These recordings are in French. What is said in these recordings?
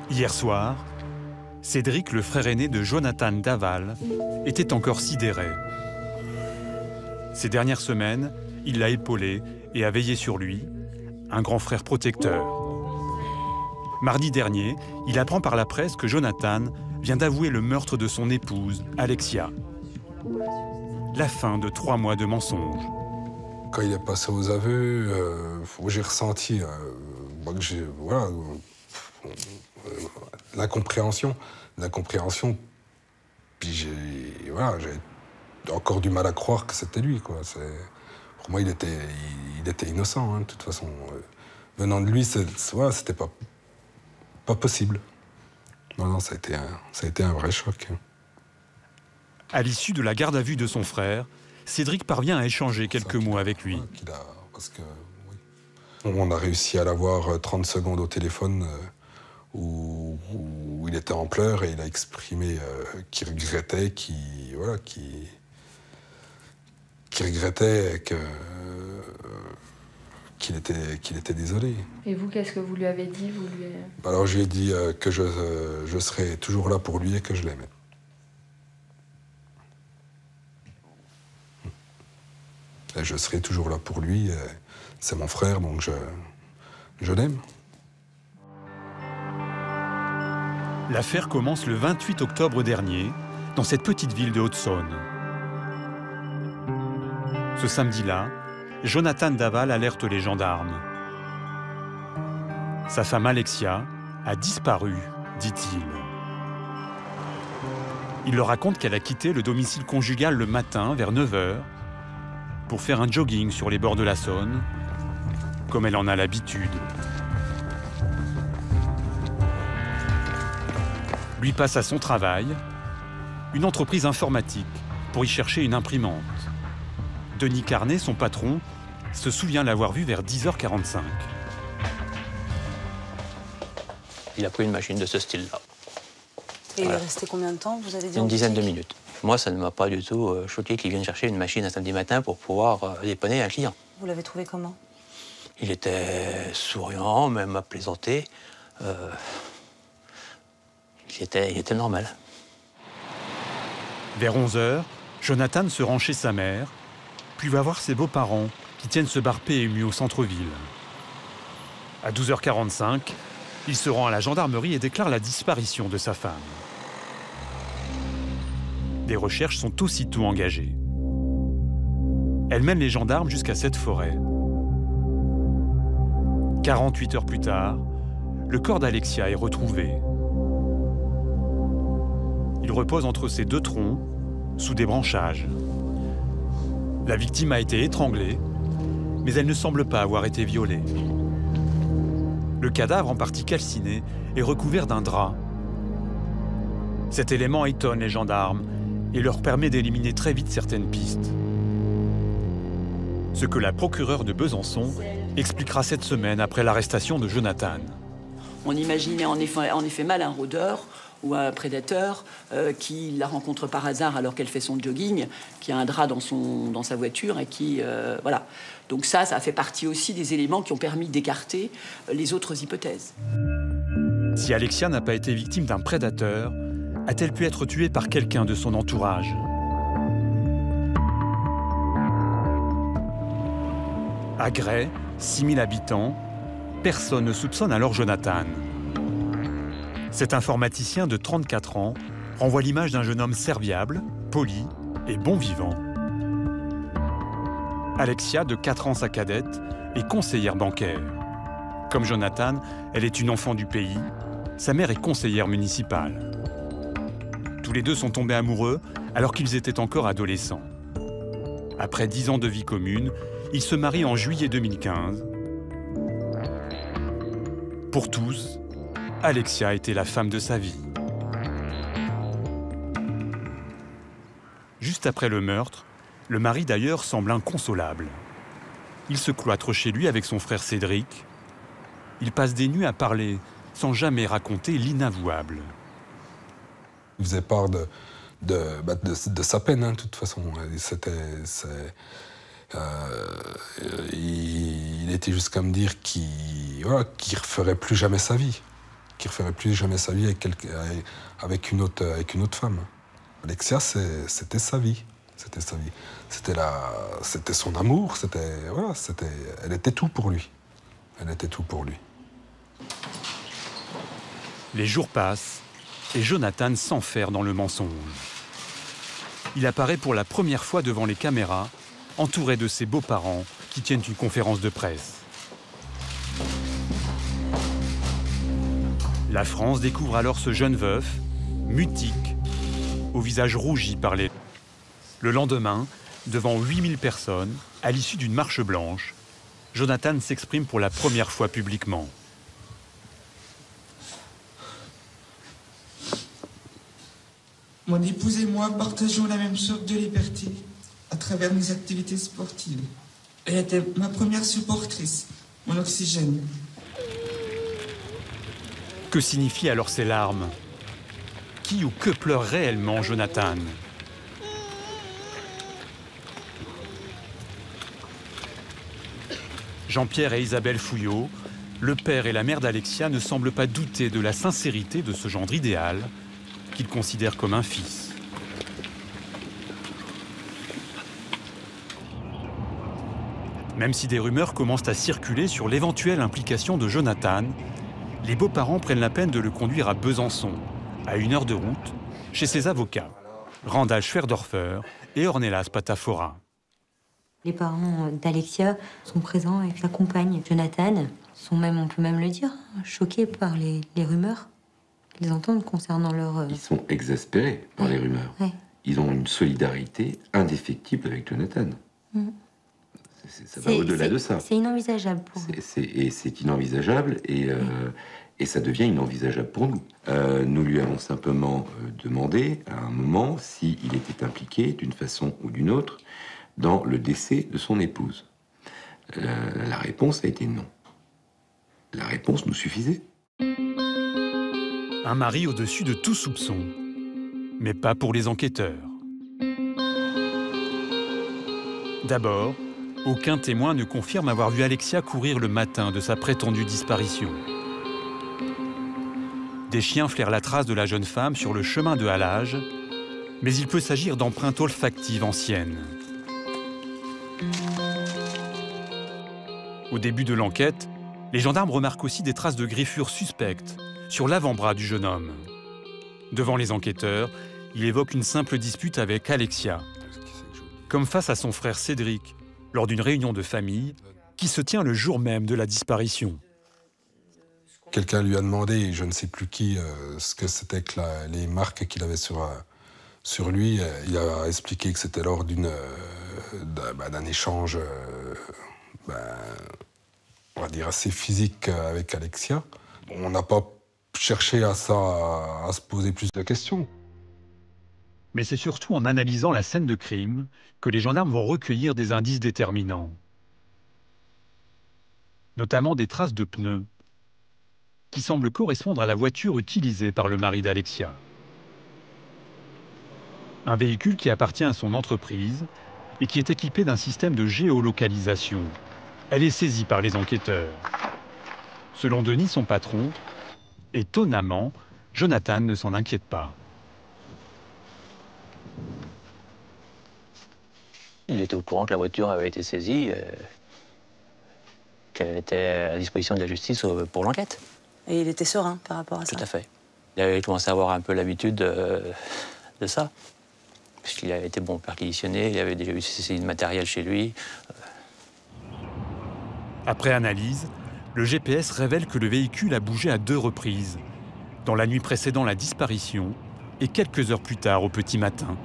Hier soir, Cédric, le frère aîné de Jonathan Daval, était encore sidéré. Ces dernières semaines, il l'a épaulé et a veillé sur lui, un grand frère protecteur. Mardi dernier, il apprend par la presse que Jonathan vient d'avouer le meurtre de son épouse, Alexia. La fin de 3 mois de mensonges. Quand il est passé aux aveux, j'ai ressenti voilà, l'incompréhension. Puis j'ai encore du mal à croire que c'était lui, quoi. Pour moi, il était innocent, hein, de toute façon. Venant de lui, c'était pas possible. Non, ça a été un vrai choc. À l'issue de la garde à vue de son frère, Cédric parvient à échanger quelques mots avec lui. Parce que, oui. On a réussi à l'avoir 30 secondes au téléphone où il était en pleurs et il a exprimé qu'il regrettait, qu'il regrettait qu'il était désolé. Et vous, qu'est-ce que vous lui avez dit? Alors je lui ai dit que je serais toujours là pour lui et que je l'aimais. Et je serai toujours là pour lui. C'est mon frère, donc je l'aime. L'affaire commence le 28 octobre dernier, dans cette petite ville de Haute-Saône. Ce samedi-là, Jonathan Daval alerte les gendarmes. Sa femme Alexia a disparu, dit-il. Il leur raconte qu'elle a quitté le domicile conjugal le matin vers 9 h pour faire un jogging sur les bords de la Saône, comme elle en a l'habitude. Lui passe à son travail, une entreprise informatique, pour y chercher une imprimante. Denis Carnet, son patron, se souvient l'avoir vu vers 10 h 45. Il a pris une machine de ce style-là. Et il est resté combien de temps, vous avez dit? Une dizaine de minutes. Moi, ça ne m'a pas du tout choqué qu'il vienne chercher une machine un samedi matin pour pouvoir dépanner un client. Vous l'avez trouvé comment? Il était souriant, même à plaisanter. Il était normal. Vers 11 h, Jonathan se rend chez sa mère, puis va voir ses beaux-parents qui tiennent ce bar PMU au centre-ville. À 12 h 45, il se rend à la gendarmerie et déclare la disparition de sa femme. Des recherches sont aussitôt engagées. Elle mène les gendarmes jusqu'à cette forêt. 48 heures plus tard, le corps d'Alexia est retrouvé. Il repose entre ses 2 troncs, sous des branchages. La victime a été étranglée, mais elle ne semble pas avoir été violée. Le cadavre, en partie calciné, est recouvert d'un drap. Cet élément étonne les gendarmes et leur permet d'éliminer très vite certaines pistes. Ce que la procureure de Besançon expliquera cette semaine après l'arrestation de Jonathan. On imaginait en effet mal un rôdeur ou un prédateur qui la rencontre par hasard alors qu'elle fait son jogging, qui a un drap dans sa voiture et qui... voilà. Donc ça fait partie aussi des éléments qui ont permis d'écarter les autres hypothèses. Si Alexia n'a pas été victime d'un prédateur, a-t-elle pu être tuée par quelqu'un de son entourage? À Gray, 6000 habitants, personne ne soupçonne alors Jonathan. Cet informaticien de 34 ans renvoie l'image d'un jeune homme serviable, poli et bon vivant. Alexia, de 4 ans, sa cadette, est conseillère bancaire. Comme Jonathan, elle est une enfant du pays. Sa mère est conseillère municipale. Tous les deux sont tombés amoureux alors qu'ils étaient encore adolescents. Après 10 ans de vie commune, ils se marient en juillet 2015. Pour tous, Alexia était la femme de sa vie. Juste après le meurtre, le mari d'ailleurs semble inconsolable. Il se cloître chez lui avec son frère Cédric. Il passe des nuits à parler sans jamais raconter l'inavouable. Il faisait part de sa peine, hein, de toute façon. Il était jusqu'à me dire qu'il referait plus jamais sa vie. Qu'il referait plus jamais sa vie avec une autre femme. Alexia, c'était sa vie. C'était sa vie. C'était son amour. Elle était tout pour lui. Elle était tout pour lui. Les jours passent et Jonathan s'enferre dans le mensonge. Il apparaît pour la première fois devant les caméras, entouré de ses beaux-parents qui tiennent une conférence de presse. La France découvre alors ce jeune veuf, mutique, au visage rougi par les... Le lendemain, devant 8000 personnes, à l'issue d'une marche blanche, Jonathan s'exprime pour la première fois publiquement. Mon épouse et moi partageons la même sorte de liberté à travers nos activités sportives. Elle était ma première supportrice, mon oxygène. Que signifient alors ces larmes? Qui ou que pleure réellement Jonathan? Jean-Pierre et Isabelle Fouillot, le père et la mère d'Alexia, ne semblent pas douter de la sincérité de ce gendre idéal qu'ils considèrent comme un fils. Même si des rumeurs commencent à circuler sur l'éventuelle implication de Jonathan, les beaux-parents prennent la peine de le conduire à Besançon, à 1 heure de route, chez ses avocats, Randall Schwerdorfer et Ornelas Patafora. Les parents d'Alexia sont présents avec sa compagne, Jonathan, sont même, on peut même le dire, choqués par les rumeurs qu'ils entendent concernant leur... Ils sont exaspérés par les rumeurs. Ouais. Ils ont une solidarité indéfectible avec Jonathan. Ça va au-delà de ça. C'est inenvisageable pour eux. C'est inenvisageable et ça devient inenvisageable pour nous. Nous lui avons simplement demandé à un moment s'il était impliqué d'une façon ou d'une autre dans le décès de son épouse. La réponse a été non. La réponse nous suffisait. Un mari au-dessus de tout soupçon, mais pas pour les enquêteurs. D'abord, aucun témoin ne confirme avoir vu Alexia courir le matin de sa prétendue disparition. Des chiens flairent la trace de la jeune femme sur le chemin de halage, mais il peut s'agir d'empreintes olfactives anciennes. Au début de l'enquête, les gendarmes remarquent aussi des traces de griffures suspectes sur l'avant-bras du jeune homme. Devant les enquêteurs, il évoque une simple dispute avec Alexia, comme face à son frère Cédric, lors d'une réunion de famille qui se tient le jour même de la disparition. Quelqu'un lui a demandé, je ne sais plus qui, ce que c'était que les marques qu'il avait sur lui. Il a expliqué que c'était lors d'un échange, on va dire, assez physique avec Alexia. On n'a pas cherché à se poser plus de questions. Mais c'est surtout en analysant la scène de crime que les gendarmes vont recueillir des indices déterminants. Notamment des traces de pneus, qui semblent correspondre à la voiture utilisée par le mari d'Alexia. Un véhicule qui appartient à son entreprise et qui est équipé d'un système de géolocalisation. Elle est saisie par les enquêteurs. Selon Denis, son patron, étonnamment, Jonathan ne s'en inquiète pas. Il était au courant que la voiture avait été saisie, qu'elle était à la disposition de la justice pour l'enquête. Et il était serein par rapport à ça. Tout à fait. Il avait commencé à avoir un peu l'habitude de ça, puisqu'il avait été perquisitionné, il avait déjà eu saisi de matériel chez lui. Après analyse, le GPS révèle que le véhicule a bougé à 2 reprises, dans la nuit précédant la disparition et quelques heures plus tard au petit matin.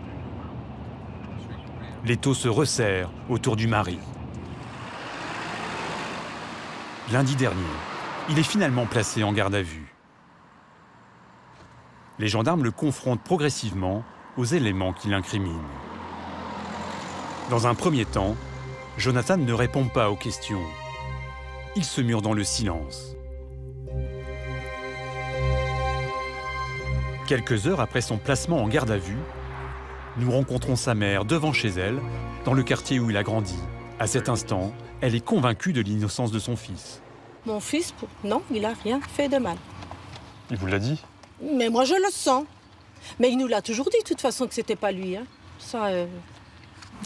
L'étau se resserre autour du mari. Lundi dernier, il est finalement placé en garde à vue. Les gendarmes le confrontent progressivement aux éléments qui l'incriminent. Dans un premier temps, Jonathan ne répond pas aux questions. Il se mure dans le silence. Quelques heures après son placement en garde à vue, nous rencontrons sa mère devant chez elle, dans le quartier où il a grandi, À cet instant, elle est convaincue de l'innocence de son fils. Mon fils, non, il n'a rien fait de mal. Il vous l'a dit? Mais moi, je le sens. Mais il nous l'a toujours dit, de toute façon, que c'était pas lui. Hein. Ça,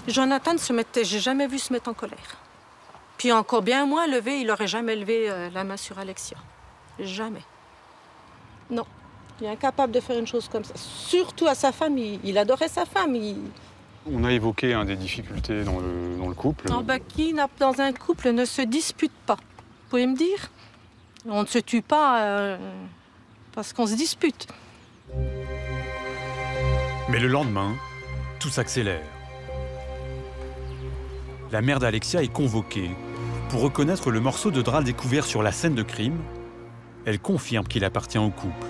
Jonathan j'ai jamais vu se mettre en colère. Puis encore bien moins levé, il n'aurait jamais levé la main sur Alexia. Jamais. Non. Il est incapable de faire une chose comme ça. Surtout à sa femme, il adorait sa femme. On a évoqué des difficultés dans le couple. Non, qui dans un couple ne se dispute pas? Vous pouvez me dire? On ne se tue pas parce qu'on se dispute. Mais le lendemain, tout s'accélère. La mère d'Alexia est convoquée pour reconnaître le morceau de drap découvert sur la scène de crime. Elle confirme qu'il appartient au couple.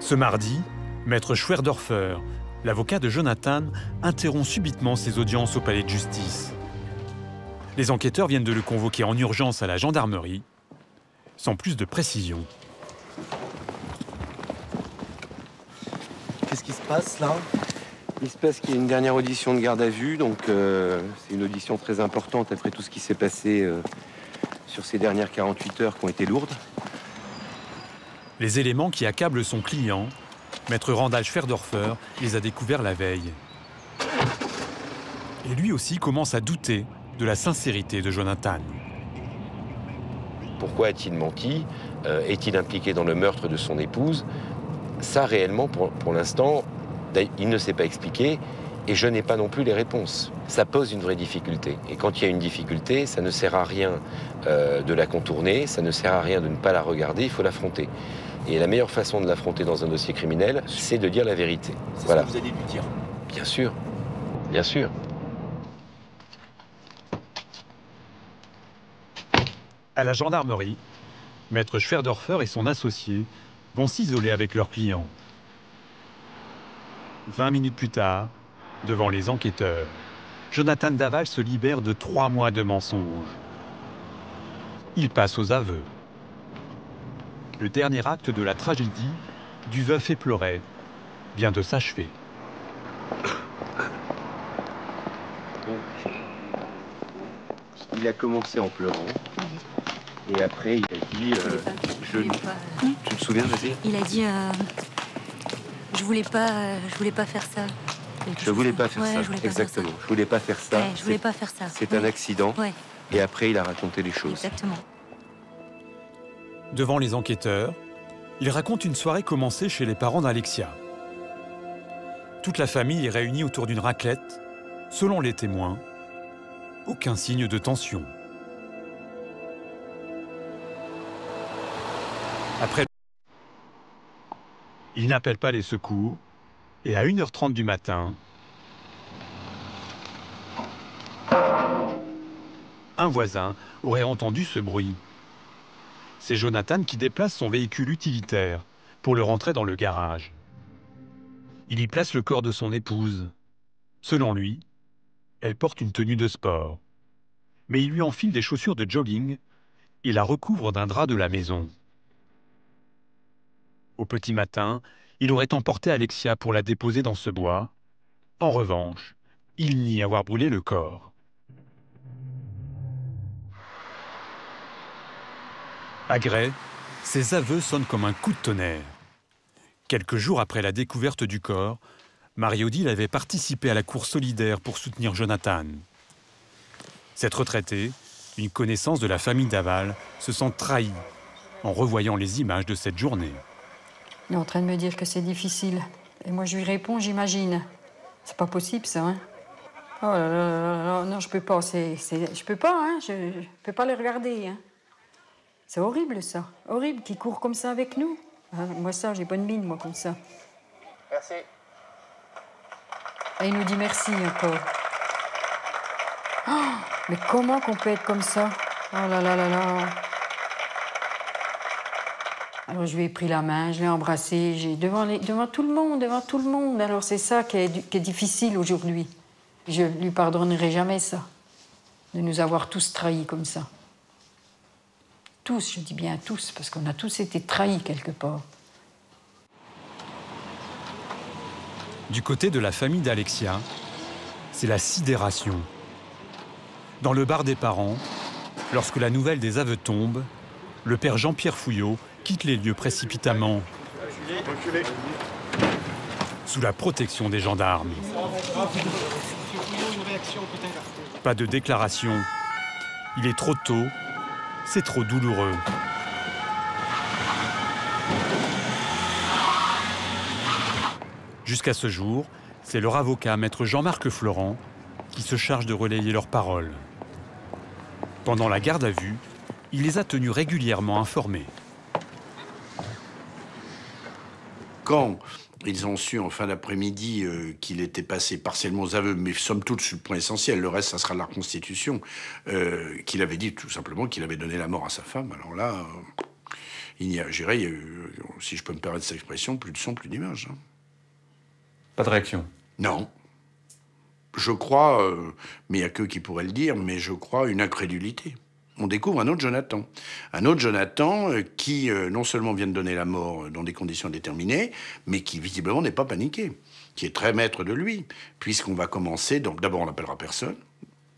Ce mardi, Maître Schwerdorfer, l'avocat de Jonathan, interrompt subitement ses audiences au palais de justice. Les enquêteurs viennent de le convoquer en urgence à la gendarmerie, sans plus de précision. Qu'est-ce qui se passe là? Il se passe qu'il y a une dernière audition de garde à vue, donc c'est une audition très importante après tout ce qui s'est passé sur ces dernières 48 heures qui ont été lourdes. Les éléments qui accablent son client, Maître Randall Schwerdorfer, les a découverts la veille. Et lui aussi commence à douter de la sincérité de Jonathan. Pourquoi a-t-il menti? Est-il impliqué dans le meurtre de son épouse? Ça, réellement, pour l'instant, il ne s'est pas expliqué et je n'ai pas non plus les réponses. Ça pose une vraie difficulté. Et quand il y a une difficulté, ça ne sert à rien de la contourner, ça ne sert à rien de ne pas la regarder, il faut l'affronter. Et la meilleure façon de l'affronter dans un dossier criminel, c'est de dire la vérité. C'est voilà. ce que vous allez lui dire? Bien sûr. Bien sûr. À la gendarmerie, Maître Schwerdorfer et son associé vont s'isoler avec leur client. 20 minutes plus tard, devant les enquêteurs, Jonathan Daval se libère de 3 mois de mensonges. Il passe aux aveux. Le dernier acte de la tragédie du veuf éploré vient de s'achever. Il a commencé en pleurant. Et après, il a dit... Tu te souviens, vas-y? Il a dit... je voulais pas faire ça. Je voulais pas faire ça. Exactement. Je voulais pas faire ça. Ouais, je voulais pas faire ça. C'est un accident. Ouais. Et après, il a raconté les choses. Exactement. Devant les enquêteurs, il raconte une soirée commencée chez les parents d'Alexia. Toute la famille est réunie autour d'une raclette. Selon les témoins, aucun signe de tension. Après, il n'appelle pas les secours et à 1h30 du matin, un voisin aurait entendu ce bruit. C'est Jonathan qui déplace son véhicule utilitaire pour le rentrer dans le garage. Il y place le corps de son épouse. Selon lui, elle porte une tenue de sport. Mais il lui enfile des chaussures de jogging et la recouvre d'un drap de la maison. Au petit matin, il aurait emporté Alexia pour la déposer dans ce bois. En revanche, il nie avoir brûlé le corps. À Gray, ses aveux sonnent comme un coup de tonnerre. Quelques jours après la découverte du corps, Marie-Odile avait participé à la course solidaire pour soutenir Jonathan. Cette retraitée, une connaissance de la famille Daval, se sent trahie en revoyant les images de cette journée. Il est en train de me dire que c'est difficile. Et moi, je lui réponds, j'imagine. C'est pas possible, ça, hein. Oh là là là là, non, je peux pas. Je peux pas, hein. Je peux pas les regarder, hein. C'est horrible, ça. Horrible qu'ils courent comme ça avec nous. Hein, moi, ça, j'ai pas de mine, moi, comme ça. Merci. Et il nous dit merci encore. Oh, mais comment qu'on peut être comme ça? Oh là là là là. Alors, je lui ai pris la main, je l'ai embrassé, devant tout le monde. Alors, c'est ça qui est difficile aujourd'hui. Je lui pardonnerai jamais ça, de nous avoir tous trahis comme ça. Tous, je dis bien tous, parce qu'on a tous été trahis quelque part. Du côté de la famille d'Alexia, c'est la sidération. Dans le bar des parents, lorsque la nouvelle des aveux tombe, le père Jean-Pierre Fouillot quitte les lieux précipitamment, sous la protection des gendarmes. Pas de déclaration. Il est trop tôt, c'est trop douloureux. Jusqu'à ce jour, c'est leur avocat, maître Jean-Marc Florent, qui se charge de relayer leurs paroles. Pendant la garde à vue, il les a tenus régulièrement informés. Quand ils ont su en fin d'après-midi qu'il était passé partiellement aux aveux, mais somme toute sur le point essentiel, le reste, ça sera de la reconstitution, qu'il avait dit tout simplement qu'il avait donné la mort à sa femme. Alors là, il y a eu, si je peux me permettre cette expression, plus de son, plus d'image. Hein. Pas de réaction? Non. Je crois, mais il n'y a qu'eux qui pourraient le dire, mais je crois une incrédulité. On découvre un autre Jonathan. Un autre Jonathan qui non seulement vient de donner la mort dans des conditions déterminées, mais qui visiblement n'est pas paniqué, qui est très maître de lui, puisqu'on va commencer, donc d'abord on n'appellera personne,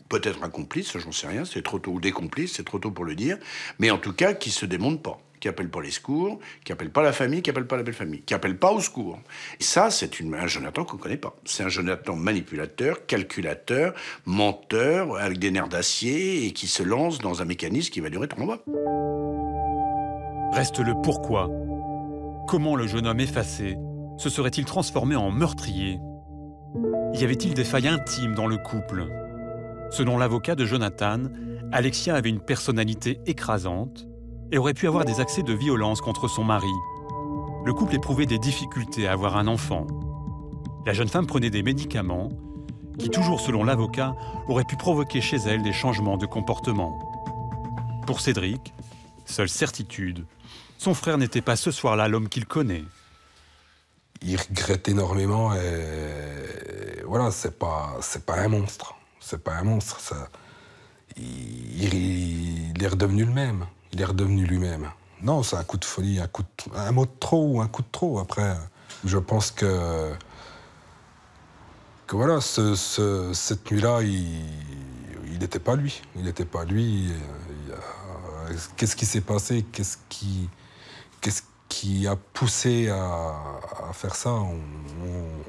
peut-être un complice, ça j'en sais rien, c'est trop tôt, ou des complices, c'est trop tôt pour le dire, mais en tout cas qui se démonte pas, qui appelle pas les secours, qui appelle pas la famille, qui appelle pas la belle famille, qui appelle pas au secours. Et ça, c'est un Jonathan qu'on connaît pas. C'est un Jonathan manipulateur, calculateur, menteur, avec des nerfs d'acier et qui se lance dans un mécanisme qui va durer 3 mois. Reste le pourquoi. Comment le jeune homme effacé se serait-il transformé en meurtrier? Y avait-il des failles intimes dans le couple? Selon l'avocat de Jonathan, Alexia avait une personnalité écrasante et aurait pu avoir des accès de violence contre son mari. Le couple éprouvait des difficultés à avoir un enfant. La jeune femme prenait des médicaments qui, toujours selon l'avocat, auraient pu provoquer chez elle des changements de comportement. Pour Cédric, seule certitude, son frère n'était pas ce soir-là l'homme qu'il connaît. Il regrette énormément et voilà, c'est pas un monstre. C'est pas un monstre, ça. Il est redevenu le même. Il est redevenu lui-même. Non, c'est un coup de folie, un mot de trop ou un coup de trop. Après, je pense que voilà, cette nuit-là, il n'était pas lui. Il n'était pas lui. Qu'est-ce qui s'est passé? Qu'est-ce qui a poussé à faire ça?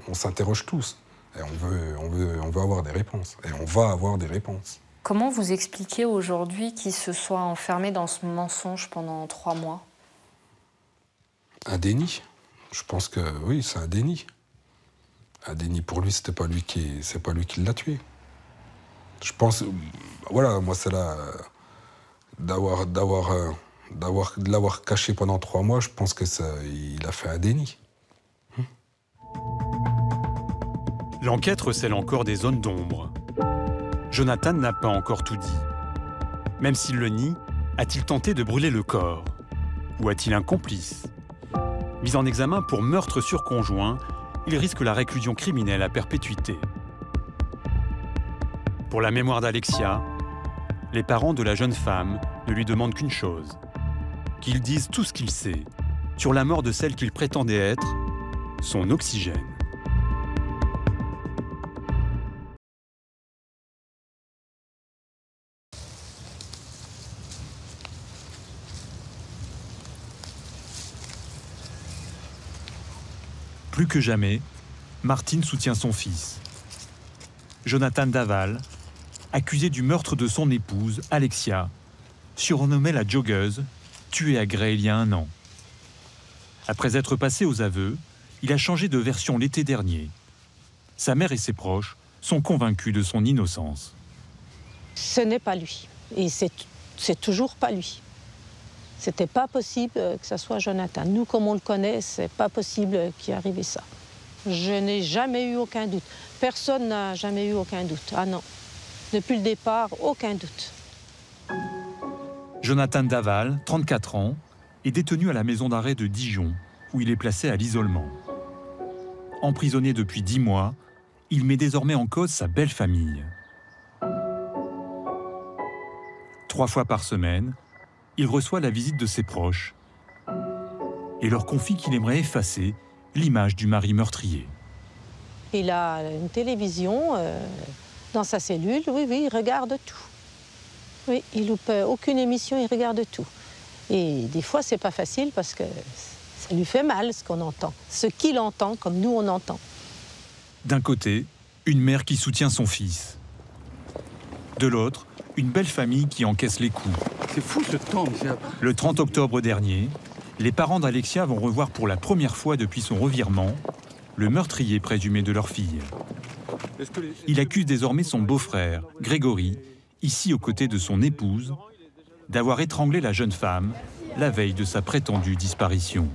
On s'interroge tous. Et on veut avoir des réponses. Et on va avoir des réponses. Comment vous expliquez aujourd'hui qu'il se soit enfermé dans ce mensonge pendant 3 mois? Un déni. Je pense que oui, c'est un déni. Un déni pour lui, c'est pas lui qui l'a tué. Je pense, voilà, moi c'est là de l'avoir caché pendant 3 mois. Je pense que il a fait un déni. L'enquête recèle encore des zones d'ombre. Jonathan n'a pas encore tout dit. Même s'il le nie, a-t-il tenté de brûler le corps? Ou a-t-il un complice? Mis en examen pour meurtre sur conjoint, il risque la réclusion criminelle à perpétuité. Pour la mémoire d'Alexia, les parents de la jeune femme ne lui demandent qu'une chose, qu'il dise tout ce qu'il sait sur la mort de celle qu'il prétendait être son oxygène. Plus que jamais, Martine soutient son fils. Jonathan Daval, accusé du meurtre de son épouse, Alexia, surnommée la joggeuse, tuée à Gray il y a 1 an. Après être passé aux aveux, il a changé de version l'été dernier. Sa mère et ses proches sont convaincus de son innocence. Ce n'est pas lui. Et c'est toujours pas lui. C'était pas possible que ce soit Jonathan. Nous, comme on le connaît, c'est pas possible qu'il arrive ça. Je n'ai jamais eu aucun doute. Personne n'a jamais eu aucun doute. Ah non. Depuis le départ, aucun doute. Jonathan Daval, 34 ans, est détenu à la maison d'arrêt de Dijon, où il est placé à l'isolement. Emprisonné depuis 10 mois, il met désormais en cause sa belle famille. 3 fois par semaine, il reçoit la visite de ses proches et leur confie qu'il aimerait effacer l'image du mari meurtrier. Il a une télévision dans sa cellule. Oui, il regarde tout. Oui, il loupe aucune émission, il regarde tout. Et des fois, c'est pas facile parce que ça lui fait mal ce qu'on entend, ce qu'il entend comme nous on entend. D'un côté, une mère qui soutient son fils. De l'autre, une belle famille qui encaisse les coups. C'est fou ce temps. Le 30 octobre dernier, les parents d'Alexia vont revoir pour la première fois depuis son revirement le meurtrier présumé de leur fille. Il accuse désormais son beau-frère, Grégory, ici aux côtés de son épouse, d'avoir étranglé la jeune femme la veille de sa prétendue disparition.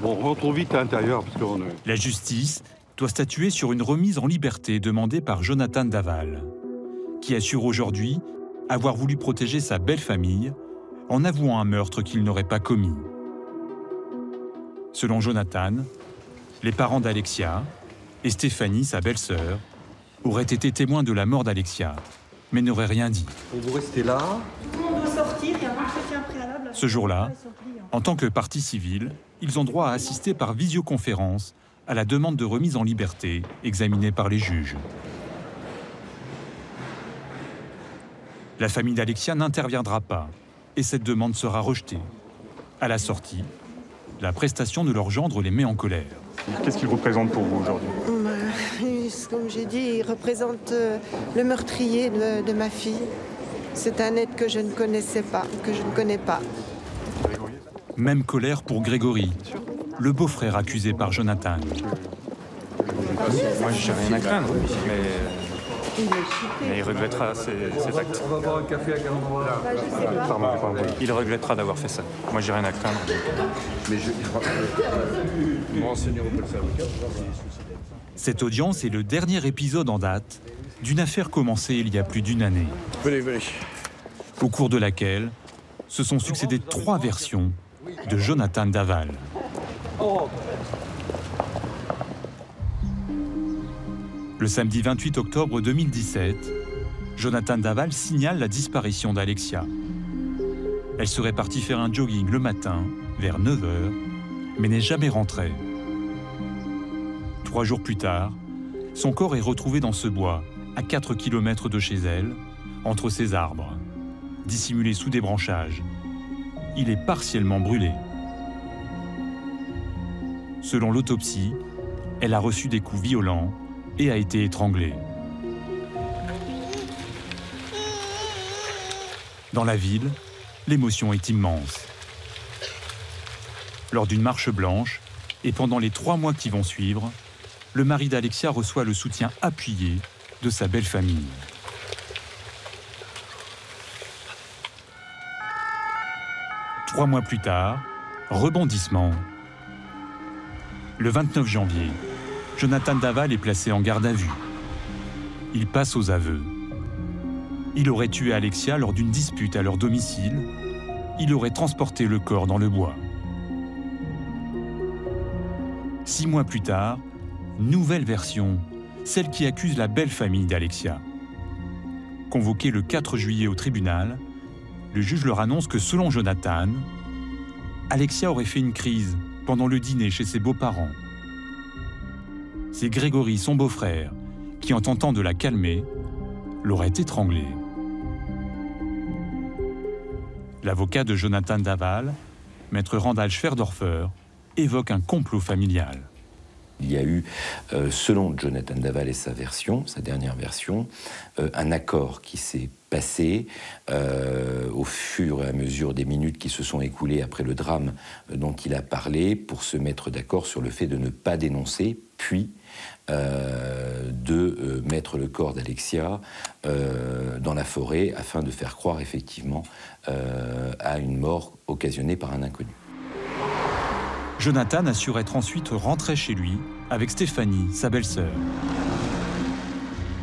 Bon, on rentre vite à l'intérieur parce qu'on est... La justice doit statuer sur une remise en liberté demandée par Jonathan Daval, qui assure aujourd'hui avoir voulu protéger sa belle famille en avouant un meurtre qu'il n'aurait pas commis. Selon Jonathan, les parents d'Alexia et Stéphanie, sa belle-sœur, auraient été témoins de la mort d'Alexia, mais n'auraient rien dit. Et vous restez là. On doit sortir, il y a un entretien préalable. Ce jour-là, en tant que partie civile, ils ont droit à assister par visioconférence à la demande de remise en liberté examinée par les juges. La famille d'Alexia n'interviendra pas et cette demande sera rejetée. À la sortie, la prestation de leur gendre les met en colère. Qu'est-ce qu'il représente pour vous aujourd'hui? Comme j'ai dit, il représente le meurtrier de ma fille. C'est un être que je ne connaissais pas, que je ne connais pas. Même colère pour Grégory, le beau-frère accusé par Jonathan. Moi, j'ai rien à craindre, mais il regrettera cet acte. On va boire un café à quel endroit? Pardon. Il regrettera d'avoir fait ça. Moi, j'ai rien à craindre. Mais je me renseigner auprès de sa avocate. Cette audience est le dernier épisode en date d'une affaire commencée il y a plus d'une année. Venez. Au cours de laquelle se sont succédées 3 versions de Jonathan Daval. Le samedi 28 octobre 2017, Jonathan Daval signale la disparition d'Alexia. Elle serait partie faire un jogging le matin, vers 9 h, mais n'est jamais rentrée. 3 jours plus tard, son corps est retrouvé dans ce bois, à 4 km de chez elle, entre ses arbres, dissimulé sous des branchages. Il est partiellement brûlé. Selon l'autopsie, elle a reçu des coups violents et a été étranglée. Dans la ville, l'émotion est immense. Lors d'une marche blanche, et pendant les 3 mois qui vont suivre, le mari d'Alexia reçoit le soutien appuyé de sa belle famille. Trois mois plus tard, rebondissement. Le 29 janvier, Jonathan Daval est placé en garde à vue. Il passe aux aveux. Il aurait tué Alexia lors d'une dispute à leur domicile. Il aurait transporté le corps dans le bois. 6 mois plus tard, nouvelle version, celle qui accuse la belle famille d'Alexia. Convoqué le 4 juillet au tribunal, le juge leur annonce que selon Jonathan, Alexia aurait fait une crise pendant le dîner chez ses beaux-parents. C'est Grégory, son beau-frère, qui, en tentant de la calmer, l'aurait étranglée. L'avocat de Jonathan Daval, maître Randall Schwerdorfer, évoque un complot familial. Il y a eu, selon Jonathan Daval et sa version, sa dernière version, un accord qui s'est passé au fur et à mesure des minutes qui se sont écoulées après le drame dont il a parlé, pour se mettre d'accord sur le fait de ne pas dénoncer, puis de mettre le corps d'Alexia dans la forêt afin de faire croire effectivement à une mort occasionnée par un inconnu. Jonathan assure être ensuite rentré chez lui avec Stéphanie, sa belle-sœur.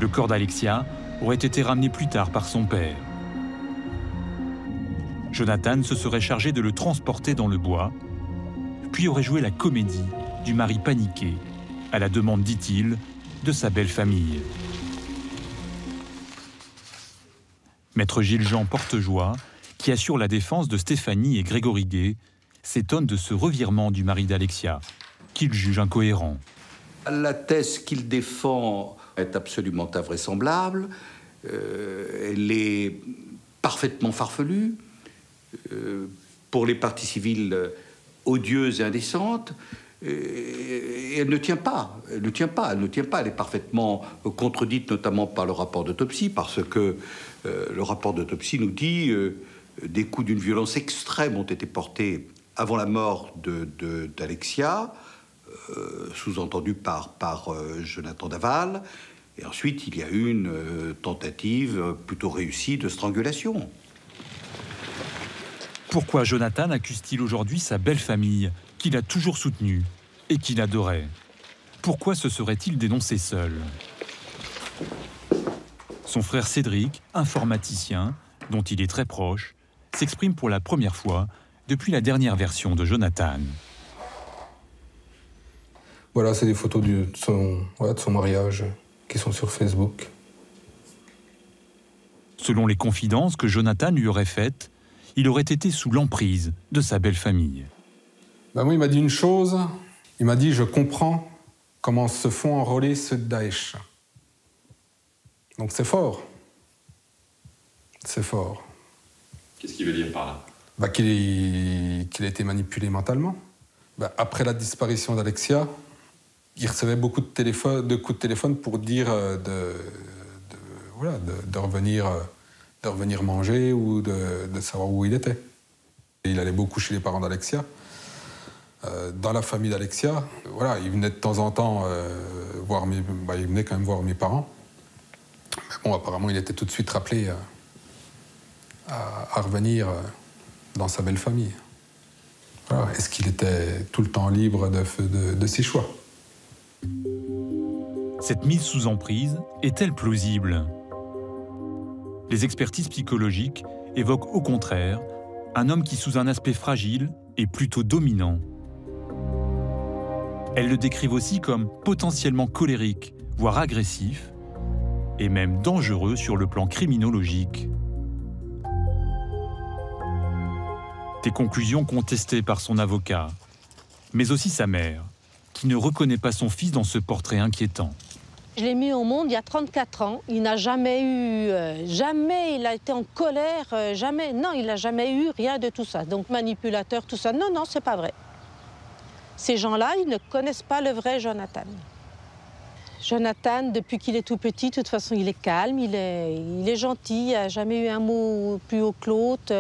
Le corps d'Alexia aurait été ramené plus tard par son père. Jonathan se serait chargé de le transporter dans le bois, puis aurait joué la comédie du mari paniqué, à la demande, dit-il, de sa belle famille. Maître Gilles-Jean Portejoie, qui assure la défense de Stéphanie et Grégory Gué, s'étonne de ce revirement du mari d'Alexia. qu'il juge incohérents. La thèse qu'il défend est absolument invraisemblable. Elle est parfaitement farfelue. Pour les parties civiles, odieuse et indécente. Et elle ne tient pas. Elle ne tient pas. Elle ne tient pas. Elle est parfaitement contredite, notamment par le rapport d'autopsie, parce que le rapport d'autopsie nous dit des coups d'une violence extrême ont été portés avant la mort d'Alexia, sous-entendu par Jonathan Daval. Et ensuite, il y a eu une tentative plutôt réussie de strangulation. Pourquoi Jonathan accuse-t-il aujourd'hui sa belle famille, qu'il a toujours soutenue et qu'il adorait? Pourquoi se serait-il dénoncé seul? Son frère Cédric, informaticien, dont il est très proche, s'exprime pour la première fois depuis la dernière version de Jonathan. Voilà, c'est des photos de son mariage qui sont sur Facebook. Selon les confidences que Jonathan lui aurait faites, il aurait été sous l'emprise de sa belle famille. Ben moi, il m'a dit une chose. Il m'a dit « Je comprends comment se font enrôler ceux de Daesh ». Donc c'est fort. C'est fort. Qu'est-ce qu'il veut dire par là? Ben, qu'il a été manipulé mentalement. Ben, après la disparition d'Alexia, il recevait beaucoup de coups de téléphone pour dire de revenir manger ou de savoir où il était. Et il allait beaucoup chez les parents d'Alexia. Dans la famille d'Alexia, voilà, il venait de temps en temps il venait quand même voir mes parents. Mais bon, apparemment, il était tout de suite rappelé à revenir dans sa belle famille. Voilà. Est-ce qu'il était tout le temps libre de ses choix? Cette mise sous emprise est-elle plausible? Les expertises psychologiques évoquent au contraire un homme qui, sous un aspect fragile, est plutôt dominant. Elles le décrivent aussi comme potentiellement colérique, voire agressif, et même dangereux sur le plan criminologique. Des conclusions contestées par son avocat, mais aussi sa mère, qui ne reconnaît pas son fils dans ce portrait inquiétant. Je l'ai mis au monde il y a 34 ans. Il n'a jamais eu... jamais il a été en colère, jamais... Non, il n'a jamais eu rien de tout ça. Donc manipulateur, tout ça. Non, non, c'est pas vrai. Ces gens-là, ils ne connaissent pas le vrai Jonathan. Jonathan, depuis qu'il est tout petit, de toute façon, il est calme, il est gentil, il n'a jamais eu un mot plus haut que l'autre.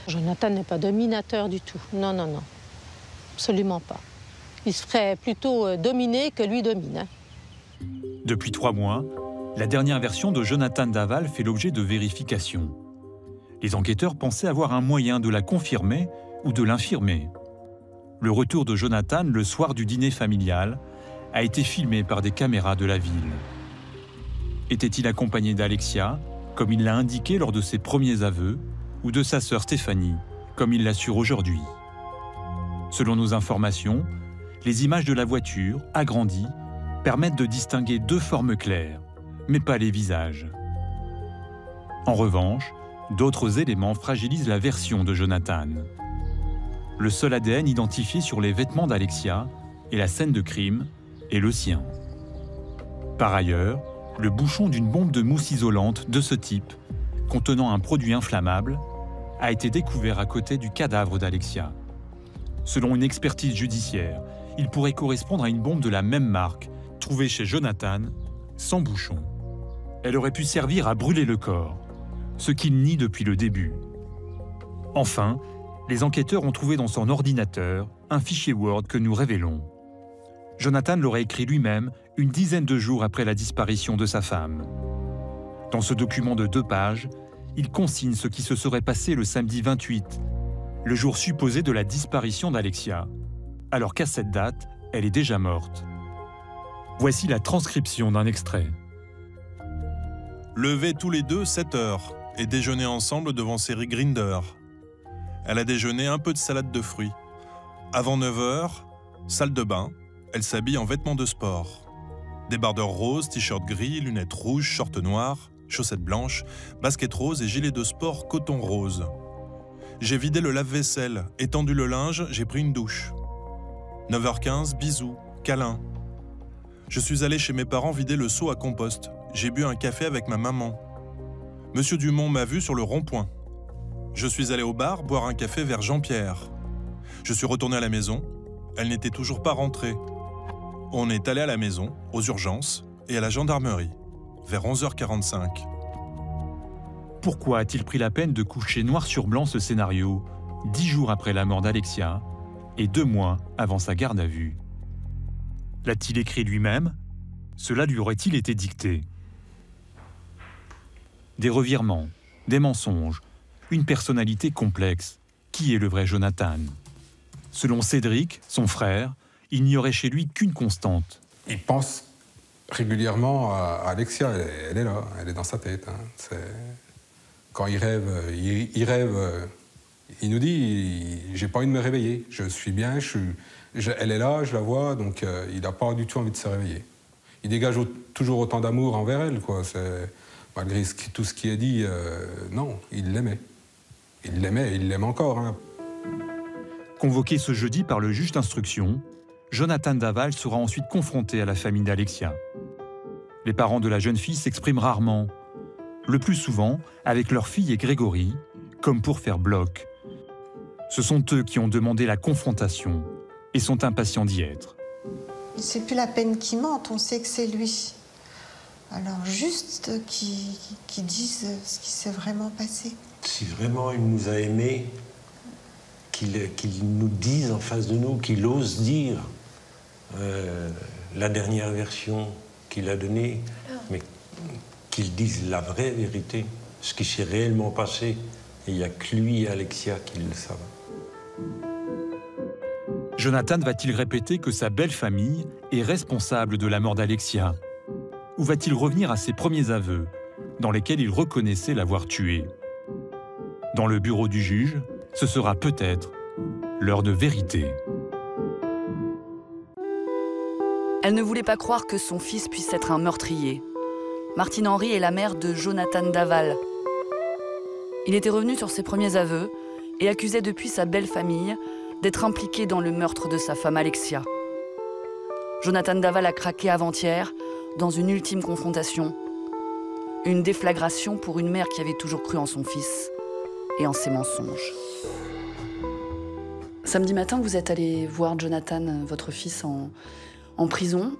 Jonathan n'est pas dominateur du tout. Non, non, non. Absolument pas. Il se ferait plutôt dominer que lui domine. Hein. Depuis 3 mois, la dernière version de Jonathan Daval fait l'objet de vérifications. Les enquêteurs pensaient avoir un moyen de la confirmer ou de l'infirmer. Le retour de Jonathan le soir du dîner familial a été filmé par des caméras de la ville. Était-il accompagné d'Alexia, comme il l'a indiqué lors de ses premiers aveux, ou de sa sœur Stéphanie, comme il l'assure aujourd'hui? Selon nos informations, les images de la voiture, agrandies, permettent de distinguer 2 formes claires, mais pas les visages. En revanche, d'autres éléments fragilisent la version de Jonathan. Le seul ADN identifié sur les vêtements d'Alexia et la scène de crime est le sien. Par ailleurs, le bouchon d'une bombe de mousse isolante de ce type, contenant un produit inflammable, a été découvert à côté du cadavre d'Alexia. Selon une expertise judiciaire, il pourrait correspondre à une bombe de la même marque, trouvée chez Jonathan, sans bouchon. Elle aurait pu servir à brûler le corps, ce qu'il nie depuis le début. Enfin, les enquêteurs ont trouvé dans son ordinateur un fichier Word que nous révélons. Jonathan l'aurait écrit lui-même une dizaine de jours après la disparition de sa femme. Dans ce document de 2 pages, il consigne ce qui se serait passé le samedi 28, le jour supposé de la disparition d'Alexia, alors qu'à cette date, elle est déjà morte. Voici la transcription d'un extrait. Lever tous les deux 7 heures et déjeuner ensemble devant série Grinder. Elle a déjeuné un peu de salade de fruits. Avant 9 heures, salle de bain. Elle s'habille en vêtements de sport. Débardeur rose, t-shirt gris, lunettes rouges, short noir, chaussettes blanches, basket rose et gilet de sport coton rose. J'ai vidé le lave-vaisselle, étendu le linge, j'ai pris une douche. 9h15, bisous, câlin. Je suis allé chez mes parents vider le seau à compost. J'ai bu un café avec ma maman. Monsieur Dumont m'a vu sur le rond-point. Je suis allé au bar boire un café vers Jean-Pierre. Je suis retourné à la maison. Elle n'était toujours pas rentrée. On est allé à la maison, aux urgences et à la gendarmerie, vers 11h45. Pourquoi a-t-il pris la peine de coucher noir sur blanc ce scénario, 10 jours après la mort d'Alexia et 2 mois avant sa garde à vue? L'a-t-il écrit lui-même? Cela lui aurait-il été dicté? Des revirements, des mensonges, une personnalité complexe. Qui est le vrai Jonathan? Selon Cédric, son frère, il n'y aurait chez lui qu'une constante. Il pense régulièrement à Alexia, elle est là, elle est dans sa tête. Hein. Quand il rêve, il nous dit « j'ai pas envie de me réveiller, je suis bien, elle est là, je la vois, donc il n'a pas du tout envie de se réveiller. » Il dégage toujours autant d'amour envers elle, quoi. Malgré tout ce qui est dit, non, il l'aimait. Il l'aimait et il l'aime encore. Hein. Convoqué ce jeudi par le juge d'instruction, Jonathan Daval sera ensuite confronté à la famille d'Alexia. Les parents de la jeune fille s'expriment rarement, le plus souvent avec leur fille et Grégory, comme pour faire bloc. Ce sont eux qui ont demandé la confrontation et sont impatients d'y être. C'est plus la peine qu'il mente, on sait que c'est lui. Alors juste qu'ils disent ce qui s'est vraiment passé. Si vraiment il nous a aimés, qu'il nous dise en face de nous, qu'il ose dire la dernière version qu'il a donnée, mais qu'il dise la vraie vérité, ce qui s'est réellement passé. Et il n'y a que lui et Alexia qui le savent. Jonathan va-t-il répéter que sa belle famille est responsable de la mort d'Alexia? Ou va-t-il revenir à ses premiers aveux, dans lesquels il reconnaissait l'avoir tuée? Dans le bureau du juge, ce sera peut-être l'heure de vérité. Elle ne voulait pas croire que son fils puisse être un meurtrier. Martine Henry est la mère de Jonathan Daval. Il était revenu sur ses premiers aveux et accusait depuis sa belle famille d'être impliqué dans le meurtre de sa femme Alexia. Jonathan Daval a craqué avant-hier dans une ultime confrontation. Une déflagration pour une mère qui avait toujours cru en son fils et en ses mensonges. Samedi matin, vous êtes allé voir Jonathan, votre fils, en prison.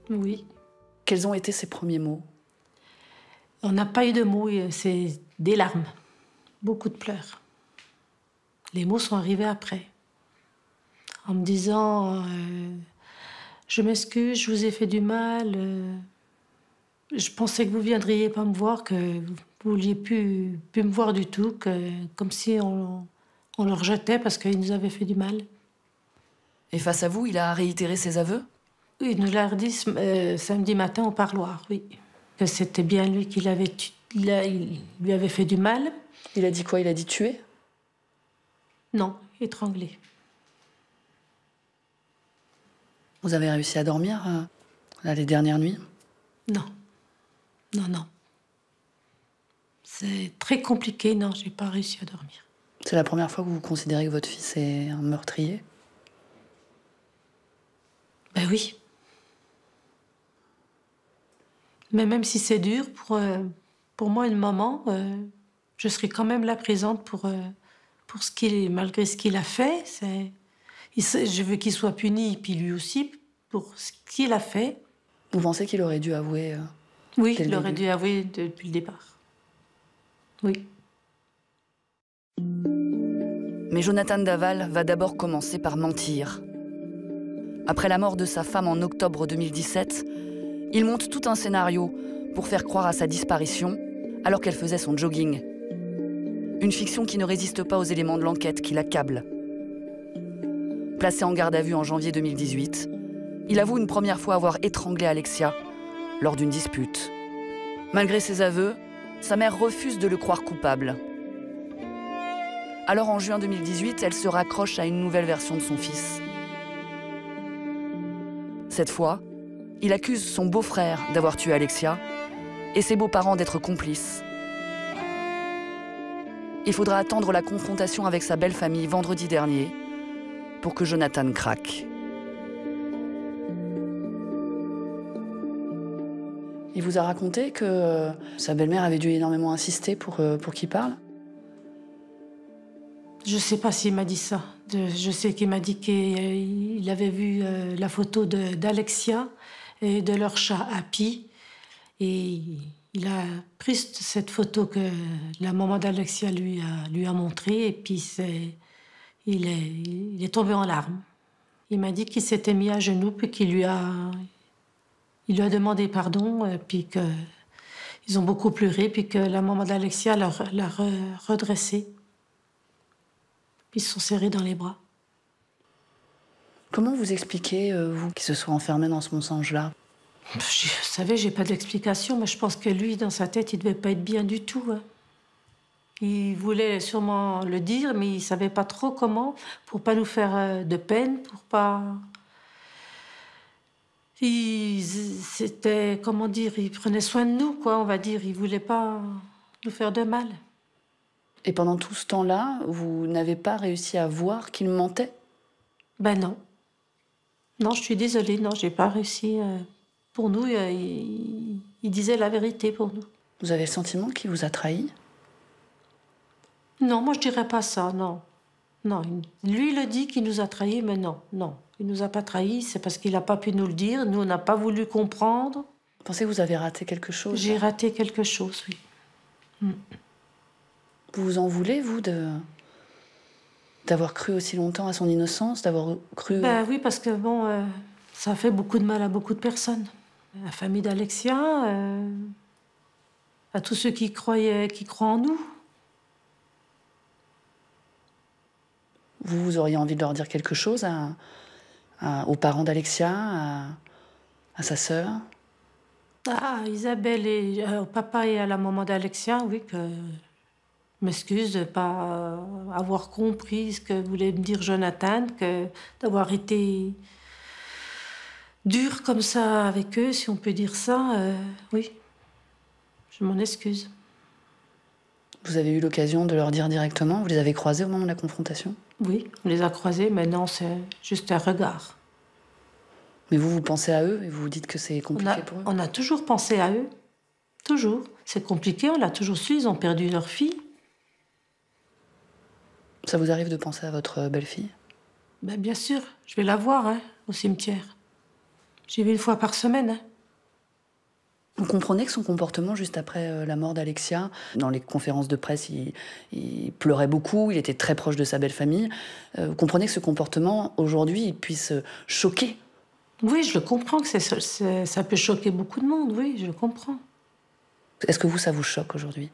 Oui. Quels ont été ses premiers mots? On n'a pas eu de mots, c'est des larmes. Beaucoup de pleurs. Les mots sont arrivés après. En me disant je m'excuse, je vous ai fait du mal. Je pensais que vous viendriez pas me voir, que vous vouliez plus me voir du tout, comme si on le rejetait parce qu'il nous avait fait du mal. Et face à vous, il a réitéré ses aveux? Oui, il nous l'a redit samedi matin au parloir, oui. Que c'était bien lui qui l'avait il lui avait fait du mal. Il a dit quoi? Il a dit tuer? Non, étranglé. Vous avez réussi à dormir les dernières nuits? Non. Non. C'est très compliqué, non, j'ai pas réussi à dormir. C'est la première fois que vous considérez que votre fils est un meurtrier? Ben oui. Mais même si c'est dur, pour moi, une maman, je serai quand même là présente pour malgré ce qu'il a fait. Je veux qu'il soit puni, puis lui aussi, pour ce qu'il a fait. Vous pensez qu'il aurait dû avouer Oui, il aurait dû avouer depuis le départ. Oui. Mais Jonathan Daval va d'abord commencer par mentir. Après la mort de sa femme en octobre 2017, il monte tout un scénario pour faire croire à sa disparition alors qu'elle faisait son jogging. Une fiction qui ne résiste pas aux éléments de l'enquête qui l'accablent. Placé en garde à vue en janvier 2018, il avoue une première fois avoir étranglé Alexia lors d'une dispute. Malgré ses aveux, sa mère refuse de le croire coupable. Alors en juin 2018, elle se raccroche à une nouvelle version de son fils. Cette fois, il accuse son beau-frère d'avoir tué Alexia et ses beaux-parents d'être complices. Il faudra attendre la confrontation avec sa belle famille vendredi dernier pour que Jonathan craque. Il vous a raconté que sa belle-mère avait dû énormément insister pour qu'il parle? Je sais pas s'il m'a dit ça. Je sais qu'il m'a dit qu'il avait vu la photo d'Alexia et de leur chat Happy. Et il a pris cette photo que la maman d'Alexia lui a montrée. Et puis il est tombé en larmes. Il m'a dit qu'il s'était mis à genoux puis qu'il lui a demandé pardon. Puis qu'ils ont beaucoup pleuré. Puis que la maman d'Alexia l'a redressé. Puis ils se sont serrés dans les bras. Comment vous expliquez, vous, qu'il se soit enfermé dans ce mensonge-là? Vous savez, j'ai pas d'explication, mais je pense que lui, dans sa tête, il devait pas être bien du tout. Hein. Il voulait sûrement le dire, mais il savait pas trop comment, pour pas nous faire de peine, pour pas... C'était, comment dire, il prenait soin de nous, quoi, on va dire. Il voulait pas nous faire de mal. Et pendant tout ce temps-là, vous n'avez pas réussi à voir qu'il mentait? Ben non. Non, je suis désolée, non, j'ai pas réussi. Pour nous, il disait la vérité pour nous. Vous avez le sentiment qu'il vous a trahi? Non, moi je dirais pas ça, non. Non, lui il le dit qu'il nous a trahis, mais non, il nous a pas trahis, c'est parce qu'il a pas pu nous le dire, nous on n'a pas voulu comprendre. Vous pensez que vous avez raté quelque chose? J'ai raté quelque chose, oui. Vous vous en voulez, vous, d'avoir cru aussi longtemps à son innocence, d'avoir cru... Ben oui, parce que bon, ça a fait beaucoup de mal à beaucoup de personnes. La famille d'Alexia, à tous ceux qui croient en nous. Vous auriez envie de leur dire quelque chose aux parents d'Alexia, à sa sœur? Ah, Isabelle et au papa et à la maman d'Alexia, oui, que je m'excuse de ne pas avoir compris ce que voulait me dire Jonathan, d'avoir été dur comme ça avec eux, si on peut dire ça, oui, je m'en excuse. Vous avez eu l'occasion de leur dire directement? Vous les avez croisés au moment de la confrontation? Oui, on les a croisés, mais non, c'est juste un regard. Mais vous pensez à eux et vous vous dites que c'est compliqué pour eux? On a toujours pensé à eux. Toujours. C'est compliqué, on l'a toujours su, ils ont perdu leur fille. Ça vous arrive de penser à votre belle-fille? Ben, bien sûr, je vais la voir hein, au cimetière. J'y vais 1 fois par semaine. Hein. Vous comprenez que son comportement juste après la mort d'Alexia, dans les conférences de presse, il pleurait beaucoup, il était très proche de sa belle famille. Vous comprenez que ce comportement, aujourd'hui, il puisse choquer? Oui, je le comprends que ça peut choquer beaucoup de monde, oui, je le comprends. Est-ce que vous, ça vous choque aujourd'hui?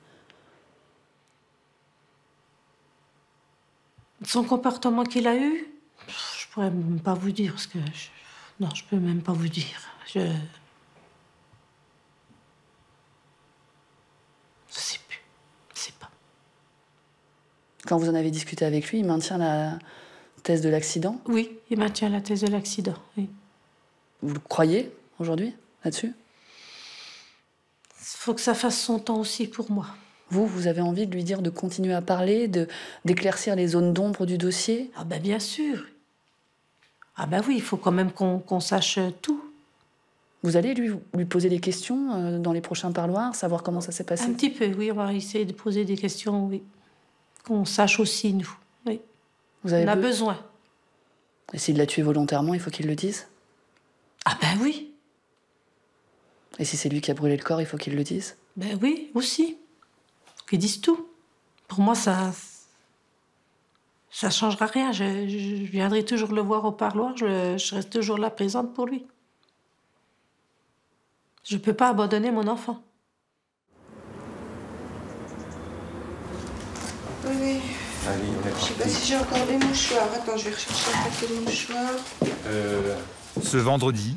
Son comportement qu'il a eu, je pourrais même pas vous dire, parce que... Non, je peux même pas vous dire. Je sais plus. Je sais pas. Quand vous en avez discuté avec lui, il maintient la thèse de l'accident? Oui, il maintient la thèse de l'accident, oui. Vous le croyez, aujourd'hui, là-dessus? Il faut que ça fasse son temps aussi pour moi. Vous avez envie de lui dire de continuer à parler, d'éclaircir les zones d'ombre du dossier? Ah ben bien sûr. Ah ben oui, il faut quand même qu'on sache tout. Vous allez lui poser des questions dans les prochains parloirs, savoir comment ça s'est passé? Un petit peu, oui, on va essayer de poser des questions, oui. Qu'on sache aussi, nous. Oui. Vous avez on a besoin. Et s'il l'a tué volontairement, il faut qu'il le dise? Ah ben oui. Et si c'est lui qui a brûlé le corps, il faut qu'il le dise? Ben oui, aussi. Qu'ils disent tout. Pour moi, ça changera rien. Je viendrai toujours le voir au parloir. Je reste toujours là, présente pour lui. Je peux pas abandonner mon enfant. Oui. Allez, on est Je sais pas si j'ai encore des mouchoirs. Attends, je vais rechercher un paquet de mouchoirs. Ce vendredi,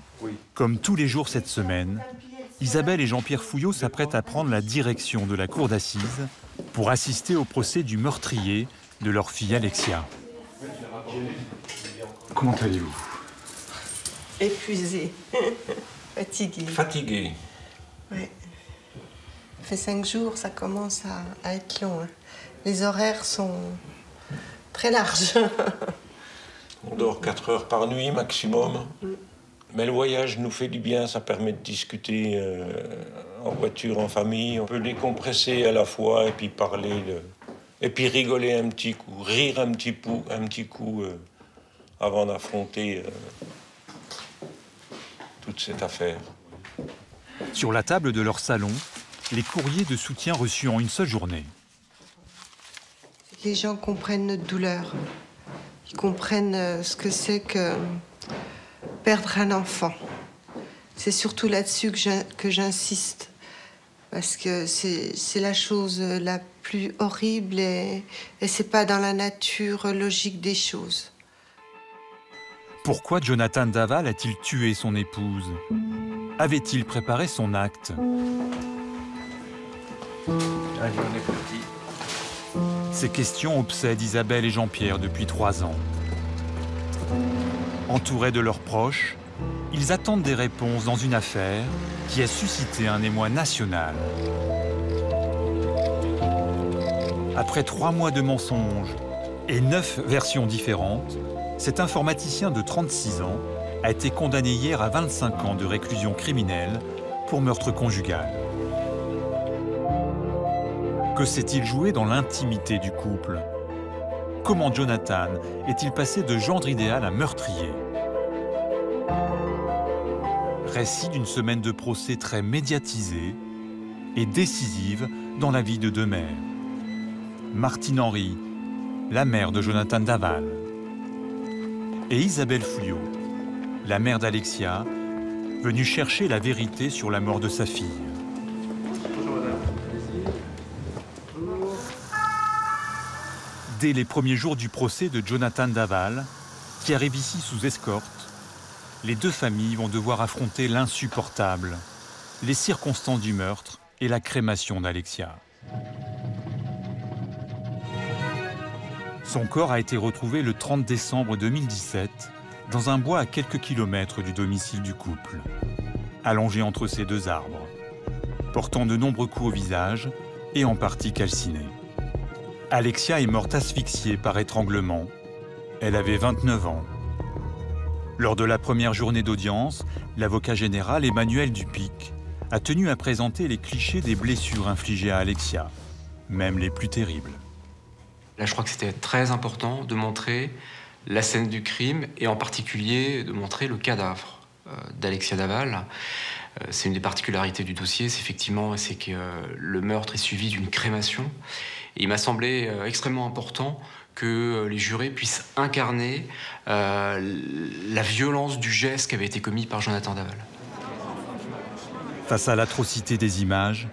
comme tous les jours cette semaine, Isabelle et Jean-Pierre Fouillot s'apprêtent à prendre la direction de la cour d'assises pour assister au procès du meurtrier de leur fille Alexia. Comment allez-vous? Épuisée. Fatiguée. Fatigué. Oui. Ça fait 5 jours, ça commence à être long. Hein. Les horaires sont très larges. On dort 4 heures par nuit maximum. Mais le voyage nous fait du bien, ça permet de discuter en voiture, en famille. On peut décompresser à la fois et puis parler, et puis rigoler un petit coup, rire un petit coup avant d'affronter toute cette affaire. Sur la table de leur salon, les courriers de soutien reçus en une seule journée. Les gens comprennent notre douleur. Ils comprennent ce que c'est que perdre un enfant. C'est surtout là-dessus que j'insiste. Parce que c'est la chose la plus horrible et c'est pas dans la nature logique des choses. Pourquoi Jonathan Daval a-t-il tué son épouse? Avait-il préparé son acte? Allez, on est parti. Ces questions obsèdent Isabelle et Jean-Pierre depuis 3 ans. Entourés de leurs proches, ils attendent des réponses dans une affaire qui a suscité un émoi national. Après 3 mois de mensonges et 9 versions différentes, cet informaticien de 36 ans a été condamné hier à 25 ans de réclusion criminelle pour meurtre conjugal. Que s'est-il joué dans l'intimité du couple? Comment Jonathan est-il passé de gendre idéal à meurtrier? Récit d'une semaine de procès très médiatisée et décisive dans la vie de 2 mères. Martine Henry, la mère de Jonathan Daval, et Isabelle Fouliot, la mère d'Alexia, venue chercher la vérité sur la mort de sa fille. Dès les premiers jours du procès de Jonathan Daval, qui arrive ici sous escorte, les 2 familles vont devoir affronter l'insupportable, les circonstances du meurtre et la crémation d'Alexia. Son corps a été retrouvé le 30 décembre 2017 dans un bois à quelques kilomètres du domicile du couple, allongé entre ces 2 arbres, portant de nombreux coups au visage et en partie calciné. Alexia est morte asphyxiée par étranglement. Elle avait 29 ans. Lors de la première journée d'audience, l'avocat général Emmanuel Dupic a tenu à présenter les clichés des blessures infligées à Alexia, même les plus terribles. Là, je crois que c'était très important de montrer la scène du crime et en particulier de montrer le cadavre d'Alexia Daval. C'est une des particularités du dossier, c'est que le meurtre est suivi d'une crémation. Et il m'a semblé extrêmement important que les jurés puissent incarner la violence du geste qui avait été commis par Jonathan Daval. Face à l'atrocité des images,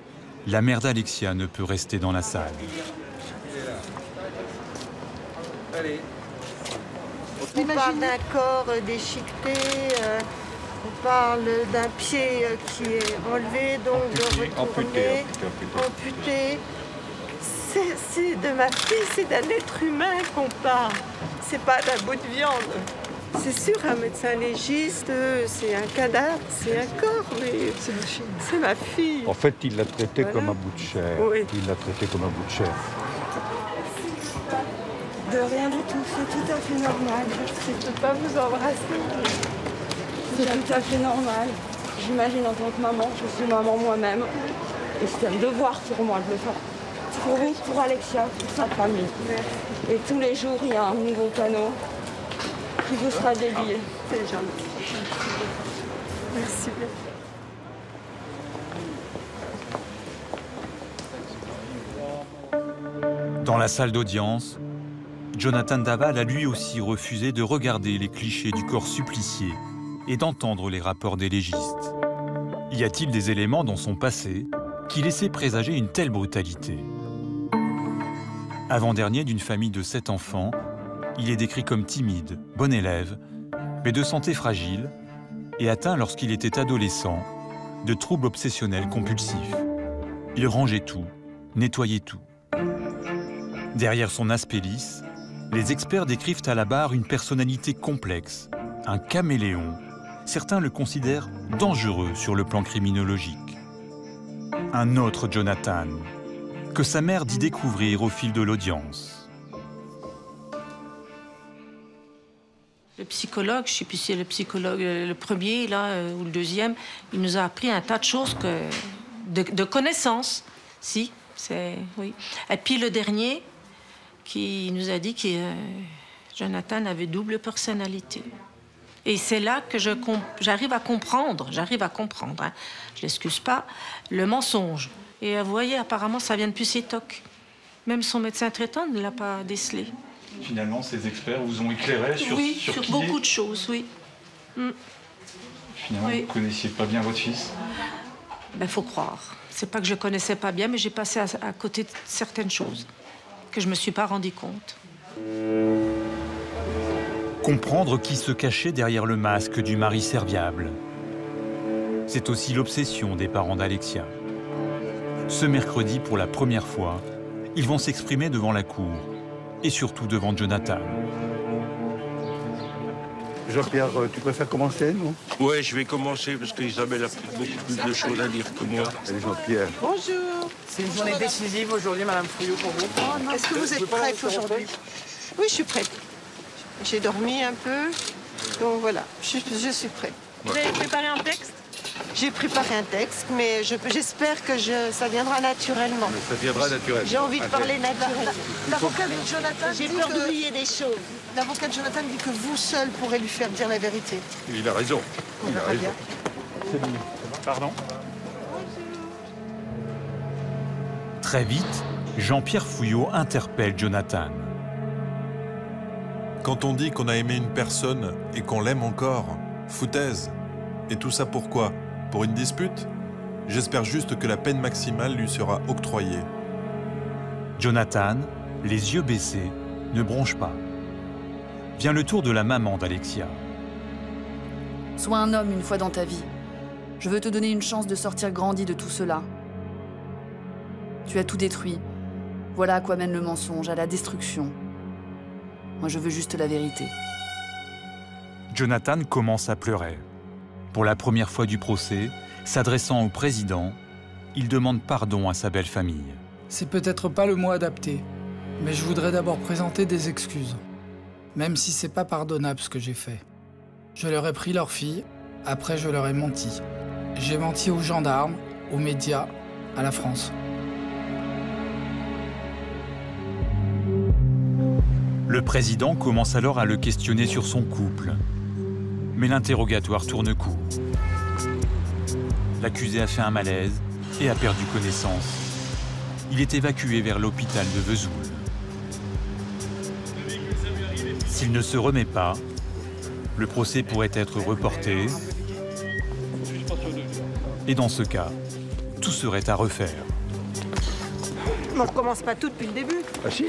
la mère d'Alexia ne peut rester dans la salle. On parle d'un corps déchiqueté, on parle d'un pied qui est enlevé, donc amputé. C'est de ma fille, c'est d'un être humain qu'on parle. C'est pas d'un bout de viande. C'est sûr, un médecin légiste, c'est un cadavre, c'est un corps, mais c'est ma fille. En fait, il l'a traité comme un bout de chair. Oui. Il l'a traité comme un bout de chair. De rien du tout, c'est tout à fait normal. Je ne peux pas vous embrasser. C'est tout à fait normal. J'imagine en tant que maman, je suis maman moi-même. Et c'est un devoir pour moi de le faire. Pour vous, pour Alexia, pour sa famille. Et tous les jours, il y a un nouveau panneau qui vous sera dédié. C'est gentil. Merci bien. Dans la salle d'audience, Jonathan Daval a lui aussi refusé de regarder les clichés du corps supplicié et d'entendre les rapports des légistes. Y a-t-il des éléments dans son passé qui laissaient présager une telle brutalité? Avant-dernier d'une famille de 7 enfants, il est décrit comme timide, bon élève, mais de santé fragile et atteint lorsqu'il était adolescent de troubles obsessionnels compulsifs. Il rangeait tout, nettoyait tout. Derrière son aspect lisse, les experts décrivent à la barre une personnalité complexe, un caméléon. Certains le considèrent dangereux sur le plan criminologique. Un autre Jonathan, que sa mère dit découvrir au fil de l'audience. Le psychologue, je ne sais plus si c'est le psychologue, le premier là, ou le deuxième, il nous a appris un tas de choses de connaissances. Si, c'est... Oui. Et puis le dernier, qui nous a dit que Jonathan avait double personnalité. Et c'est là que j'arrive à comprendre, hein, je l'excuse pas, le mensonge. Et vous voyez, apparemment, ça vient depuis ses tocs. Même son médecin traitant ne l'a pas décelé. Finalement, ces experts vous ont éclairé sur beaucoup de choses, oui. Finalement, vous ne connaissiez pas bien votre fils? Ben, faut croire. C'est pas que je connaissais pas bien, mais j'ai passé à côté de certaines choses que je me suis pas rendu compte. Comprendre qui se cachait derrière le masque du mari serviable. C'est aussi l'obsession des parents d'Alexia. Ce mercredi, pour la première fois, ils vont s'exprimer devant la cour et surtout devant Jonathan. Jean-Pierre, tu préfères commencer, non? Ouais, je vais commencer parce qu'Isabelle a beaucoup plus de choses à dire que moi. Allez, Jean-Pierre. Bonjour. C'est une journée décisive aujourd'hui, Madame Fouillot, pour vous. Est-ce que vous êtes prête aujourd'hui? Oui, je suis prête. J'ai dormi un peu, donc voilà, je suis prête. Vous avez préparé un texte? J'ai préparé un texte, mais j'espère que ça viendra naturellement. Mais ça viendra naturellement. J'ai envie de parler naturellement. L'avocat de Jonathan J'ai peur d'oublier des choses. L'avocat de Jonathan dit que vous seul pourrez lui faire dire la vérité. Il a raison. Il a raison. Pardon? Très vite, Jean-Pierre Fouillot interpelle Jonathan. Quand on dit qu'on a aimé une personne et qu'on l'aime encore, foutaise. Et tout ça pourquoi? Pour une dispute? J'espère juste que la peine maximale lui sera octroyée. Jonathan, les yeux baissés, ne bronche pas. Vient le tour de la maman d'Alexia. Sois un homme une fois dans ta vie. Je veux te donner une chance de sortir grandi de tout cela. Tu as tout détruit. Voilà à quoi mène le mensonge, à la destruction. Moi, je veux juste la vérité. Jonathan commence à pleurer. Pour la première fois du procès, s'adressant au président, il demande pardon à sa belle famille. C'est peut-être pas le mot adapté, mais je voudrais d'abord présenter des excuses. Même si c'est pas pardonnable ce que j'ai fait. Je leur ai pris leur fille, après je leur ai menti. J'ai menti aux gendarmes, aux médias, à la France. Le président commence alors à le questionner sur son couple. Mais l'interrogatoire tourne court. L'accusé a fait un malaise et a perdu connaissance. Il est évacué vers l'hôpital de Vesoul. S'il ne se remet pas, le procès pourrait être reporté. Et dans ce cas, tout serait à refaire. Mais on ne recommence pas tout depuis le début. Ah si.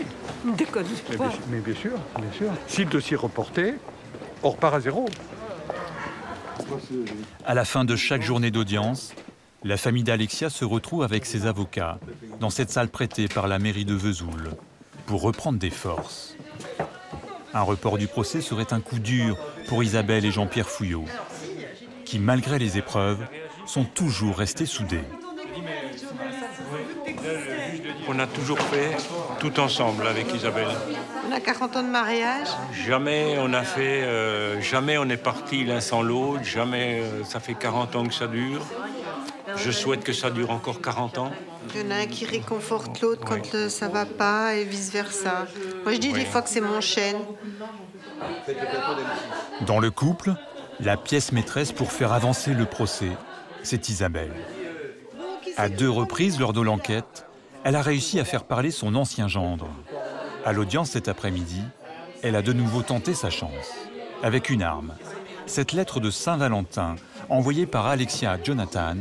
Déconne pas. Mais bien sûr, bien sûr. Si le dossier est reporté, on repart à zéro. À la fin de chaque journée d'audience, la famille d'Alexia se retrouve avec ses avocats dans cette salle prêtée par la mairie de Vesoul pour reprendre des forces. Un report du procès serait un coup dur pour Isabelle et Jean-Pierre Fouillot, qui, malgré les épreuves, sont toujours restés soudés. On a toujours fait tout ensemble avec Isabelle. On a 40 ans de mariage. Jamais on a fait, jamais on est partis l'un sans l'autre, jamais ça fait 40 ans que ça dure. Je souhaite que ça dure encore 40 ans. Il y en a un qui réconforte l'autre quand ça va pas et vice-versa. Moi je dis des fois que c'est mon chêne. Dans le couple, la pièce maîtresse pour faire avancer le procès, c'est Isabelle. À 2 reprises lors de l'enquête, elle a réussi à faire parler son ancien gendre. À l'audience cet après-midi, elle a de nouveau tenté sa chance. Avec une arme, cette lettre de Saint-Valentin envoyée par Alexia à Jonathan,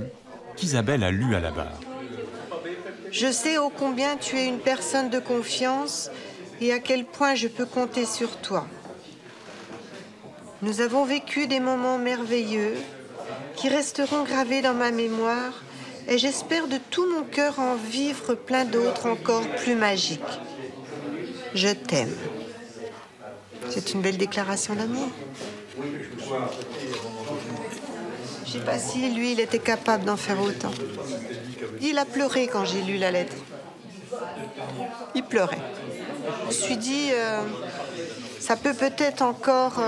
qu'Isabelle a lue à la barre. Je sais ô combien tu es une personne de confiance et à quel point je peux compter sur toi. Nous avons vécu des moments merveilleux qui resteront gravés dans ma mémoire et j'espère de tout mon cœur en vivre plein d'autres encore plus magiques. Je t'aime. C'est une belle déclaration d'amour. Je sais pas si lui, il était capable d'en faire autant. Il a pleuré quand j'ai lu la lettre. Il pleurait. Je me suis dit, ça peut peut-être encore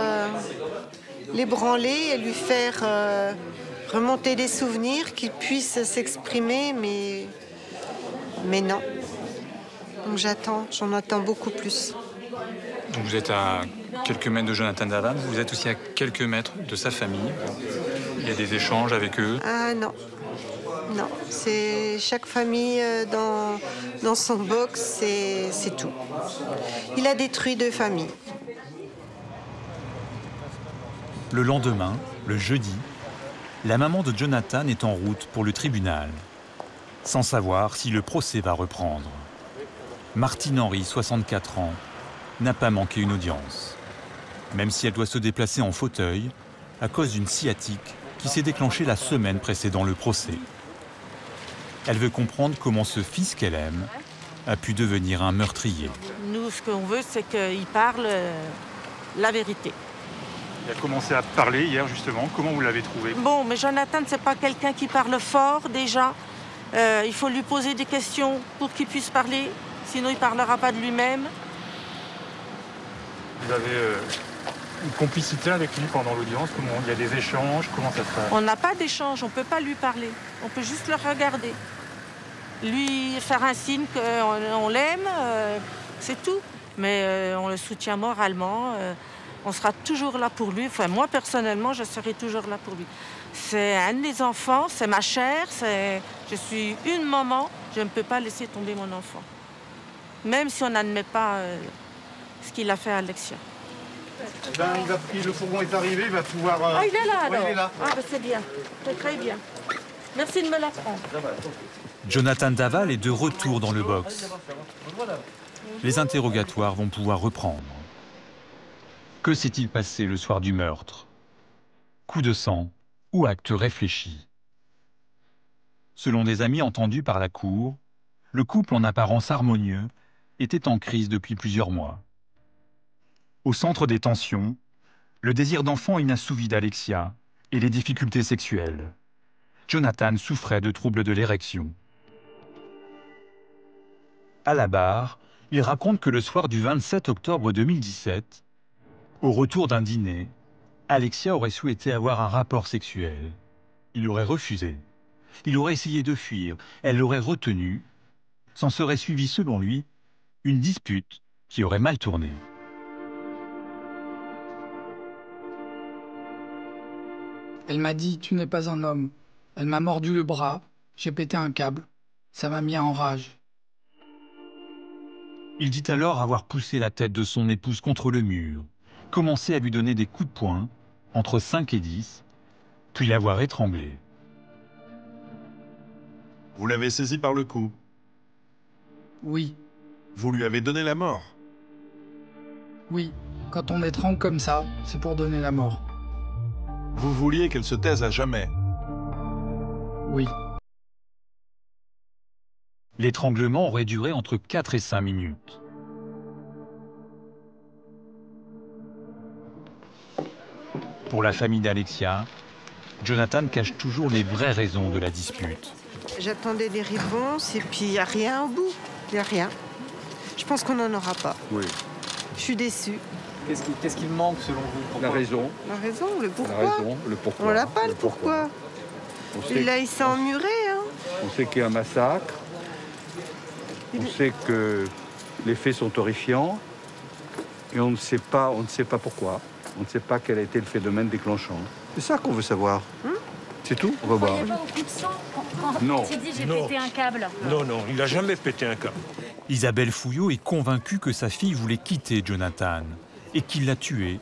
l'ébranler et lui faire remonter des souvenirs, qu'il puisse s'exprimer, mais non. Donc j'en attends beaucoup plus. Donc vous êtes à quelques mètres de Jonathan Daval, vous êtes aussi à quelques mètres de sa famille. Il y a des échanges avec eux? Ah non. Non, c'est chaque famille dans son box, c'est tout. Il a détruit 2 familles. Le lendemain, le jeudi, la maman de Jonathan est en route pour le tribunal, sans savoir si le procès va reprendre. Martine Henry, 64 ans, n'a pas manqué une audience, même si elle doit se déplacer en fauteuil à cause d'une sciatique qui s'est déclenchée la semaine précédant le procès. Elle veut comprendre comment ce fils qu'elle aime a pu devenir un meurtrier. Nous, ce qu'on veut, c'est qu'il parle la vérité. Il a commencé à parler hier, justement. Comment vous l'avez trouvé? Bon, mais Jonathan, c'est pas quelqu'un qui parle fort, déjà. Il faut lui poser des questions pour qu'il puisse parler, sinon il parlera pas de lui-même. Vous avez une complicité avec lui pendant l'audience? Comment il y a des échanges? Comment ça se passe? On n'a pas d'échange, on peut pas lui parler. On peut juste le regarder. Lui faire un signe qu'on l'aime, c'est tout. Mais on le soutient moralement. On sera toujours là pour lui. Enfin, moi, personnellement, je serai toujours là pour lui. C'est un de mes enfants, c'est ma chair, je suis une maman, je ne peux pas laisser tomber mon enfant. Même si on n'admet pas ce qu'il a fait à Alexia. Ben, le fourgon est arrivé, il va pouvoir... Ah, il est là, alors. Ouais, il est là. Ah, ben, c'est bien, c'est très bien. Merci de me l'apprendre. Jonathan Daval est de retour dans le box. Les interrogatoires vont pouvoir reprendre. Que s'est-il passé le soir du meurtre? Coup de sang ou acte réfléchi? Selon des amis entendus par la cour, le couple en apparence harmonieux était en crise depuis plusieurs mois. Au centre des tensions, le désir d'enfant inassouvi d'Alexia et les difficultés sexuelles. Jonathan souffrait de troubles de l'érection. À la barre, il raconte que le soir du 27 octobre 2017, au retour d'un dîner, Alexia aurait souhaité avoir un rapport sexuel. Il aurait refusé. Il aurait essayé de fuir. Elle l'aurait retenu. S'en serait suivi, selon lui, une dispute qui aurait mal tourné. Elle m'a dit « Tu n'es pas un homme ». Elle m'a mordu le bras. J'ai pété un câble. Ça m'a mis en rage. Il dit alors avoir poussé la tête de son épouse contre le mur, commencé à lui donner des coups de poing, entre 5 et 10, puis l'avoir étranglée. Vous l'avez saisi par le cou? Oui, Vous lui avez donné la mort? oui. Quand on étrangle comme ça, c'est pour donner la mort. Vous vouliez qu'elle se taise à jamais? Oui. L'étranglement aurait duré entre 4 et 5 minutes. Pour la famille d'Alexia, Jonathan cache toujours les vraies raisons de la dispute. J'attendais des réponses et puis il n'y a rien au bout. Il n'y a rien. Je pense qu'on n'en aura pas. Oui. Je suis déçue. Qu'est-ce qu'il manque selon vous? Pourquoi? La raison. La raison, le pourquoi. La raison, le pourquoi. On l'a pas, le pourquoi. Et là, il s'est emmuré. Hein. On sait qu'il y a un massacre. On sait que les faits sont horrifiants. Et on ne sait pas pourquoi. On ne sait pas quel a été le phénomène déclenchant. C'est ça qu'on veut savoir. C'est tout? On va voir. Vous ne croyez pas au coup de sang quand Non. il s'est dit j'ai pété un câble? Non, il n'a jamais pété un câble. Isabelle Fouillot est convaincue que sa fille voulait quitter Jonathan et qu'il l'a tué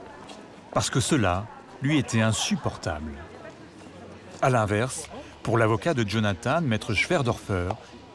parce que cela lui était insupportable. À l'inverse, pour l'avocat de Jonathan, maître Schwerdorfer,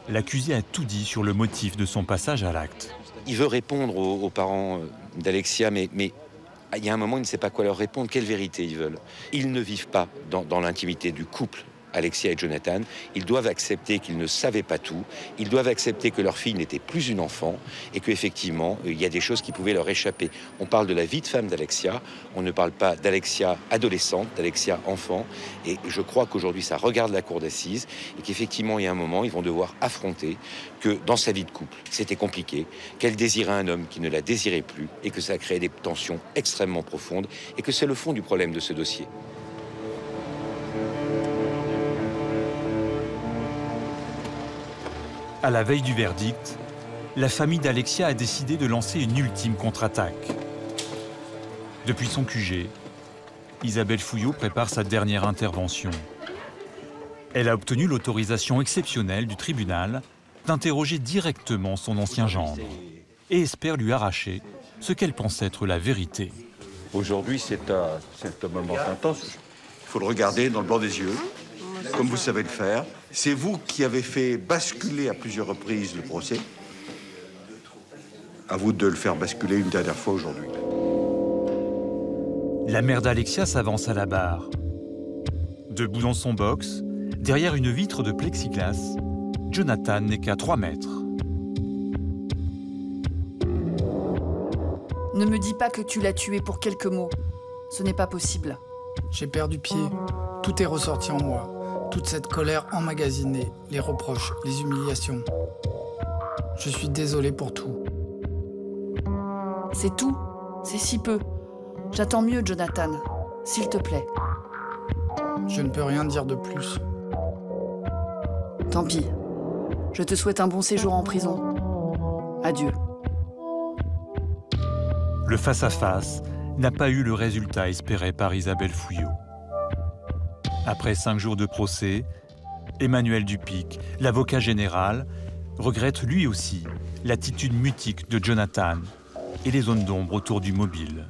l'accusé a tout dit sur le motif de son passage à l'acte. Il veut répondre aux parents d'Alexia, mais il y a un moment, il ne sait pas quoi leur répondre. Quelle vérité ils veulent? Ils ne vivent pas dans l'intimité du couple Alexia et Jonathan, ils doivent accepter qu'ils ne savaient pas tout, ils doivent accepter que leur fille n'était plus une enfant et qu'effectivement, il y a des choses qui pouvaient leur échapper. On parle de la vie de femme d'Alexia, on ne parle pas d'Alexia adolescente, d'Alexia enfant, et je crois qu'aujourd'hui ça regarde la cour d'assises et qu'effectivement, il y a un moment, ils vont devoir affronter que dans sa vie de couple, c'était compliqué, qu'elle désirait un homme qui ne la désirait plus et que ça a créé des tensions extrêmement profondes et que c'est le fond du problème de ce dossier. À la veille du verdict, la famille d'Alexia a décidé de lancer une ultime contre-attaque. Depuis son QG, Isabelle Fouillot prépare sa dernière intervention. Elle a obtenu l'autorisation exceptionnelle du tribunal d'interroger directement son ancien gendre et espère lui arracher ce qu'elle pense être la vérité. Aujourd'hui, c'est un moment intense. Il faut le regarder dans le blanc des yeux, comme vous savez le faire. C'est vous qui avez fait basculer à plusieurs reprises le procès. À vous de le faire basculer une dernière fois aujourd'hui. La mère d'Alexia s'avance à la barre. Debout dans son box, derrière une vitre de plexiglas, Jonathan n'est qu'à 3 mètres. Ne me dis pas que tu l'as tué pour quelques mots. Ce n'est pas possible. J'ai perdu pied. Tout est ressorti en moi. Toute cette colère emmagasinée, les reproches, les humiliations. Je suis désolé pour tout. C'est tout. C'est si peu. J'attends mieux, Jonathan. S'il te plaît. Je ne peux rien dire de plus. Tant pis. Je te souhaite un bon séjour en prison. Adieu. Le face-à-face n'a pas eu le résultat espéré par Isabelle Fouillot. Après 5 jours de procès, Emmanuel Dupic, l'avocat général, regrette lui aussi l'attitude mutique de Jonathan et les zones d'ombre autour du mobile.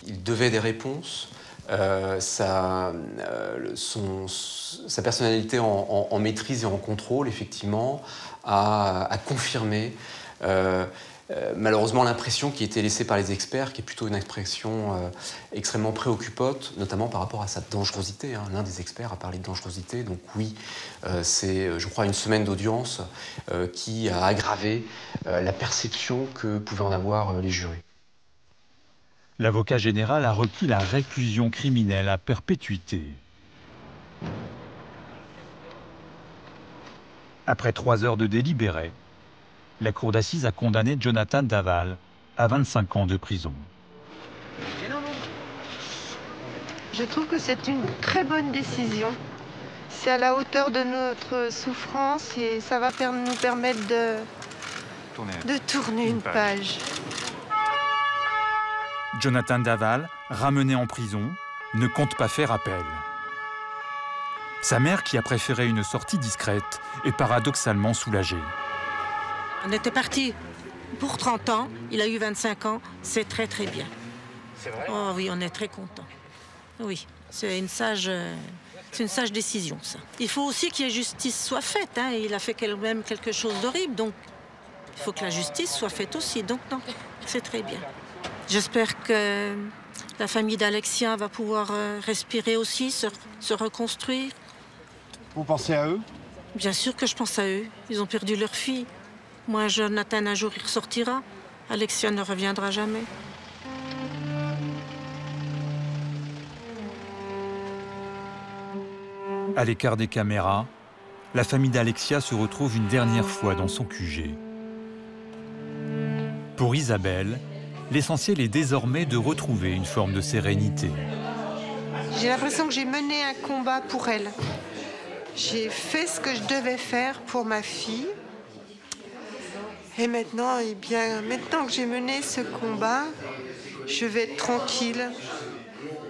Il devait des réponses. Sa personnalité en maîtrise et en contrôle, effectivement, a confirmé malheureusement l'impression qui était laissée par les experts, qui est plutôt une expression extrêmement préoccupante, notamment par rapport à sa dangerosité. Hein. L'un des experts a parlé de dangerosité, donc oui, c'est, je crois, une semaine d'audience qui a aggravé la perception que pouvaient en avoir les jurés. L'avocat général a requis la réclusion criminelle à perpétuité. Après 3 heures de délibéré, la cour d'assises a condamné Jonathan Daval à 25 ans de prison. Je trouve que c'est une très bonne décision. C'est à la hauteur de notre souffrance et ça va nous permettre de tourner une page. Jonathan Daval, ramené en prison, ne compte pas faire appel. Sa mère, qui a préféré une sortie discrète, est paradoxalement soulagée. On était parti pour 30 ans, il a eu 25 ans, c'est très très bien. C'est vrai? Oh oui, on est très contents. Oui, c'est une sage décision, ça. Il faut aussi que la justice soit faite, hein. Il a fait quand même quelque chose d'horrible, donc il faut que la justice soit faite aussi. Donc non, c'est très bien. J'espère que la famille d'Alexia va pouvoir respirer aussi, se reconstruire. Vous pensez à eux? Bien sûr que je pense à eux. Ils ont perdu leur fille. Moi, Jonathan, un jour, il ressortira. Alexia ne reviendra jamais. À l'écart des caméras, la famille d'Alexia se retrouve une dernière fois dans son QG. Pour Isabelle, l'essentiel est désormais de retrouver une forme de sérénité. J'ai l'impression que j'ai mené un combat pour elle. J'ai fait ce que je devais faire pour ma fille. Et maintenant, eh bien, maintenant que j'ai mené ce combat, je vais être tranquille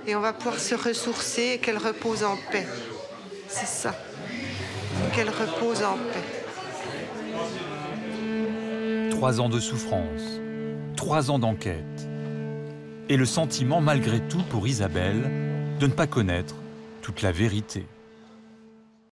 et on va pouvoir se ressourcer et qu'elle repose en paix. C'est ça. Qu'elle repose en paix. 3 ans de souffrance, 3 ans d'enquête. Et le sentiment, malgré tout, pour Isabelle, de ne pas connaître toute la vérité.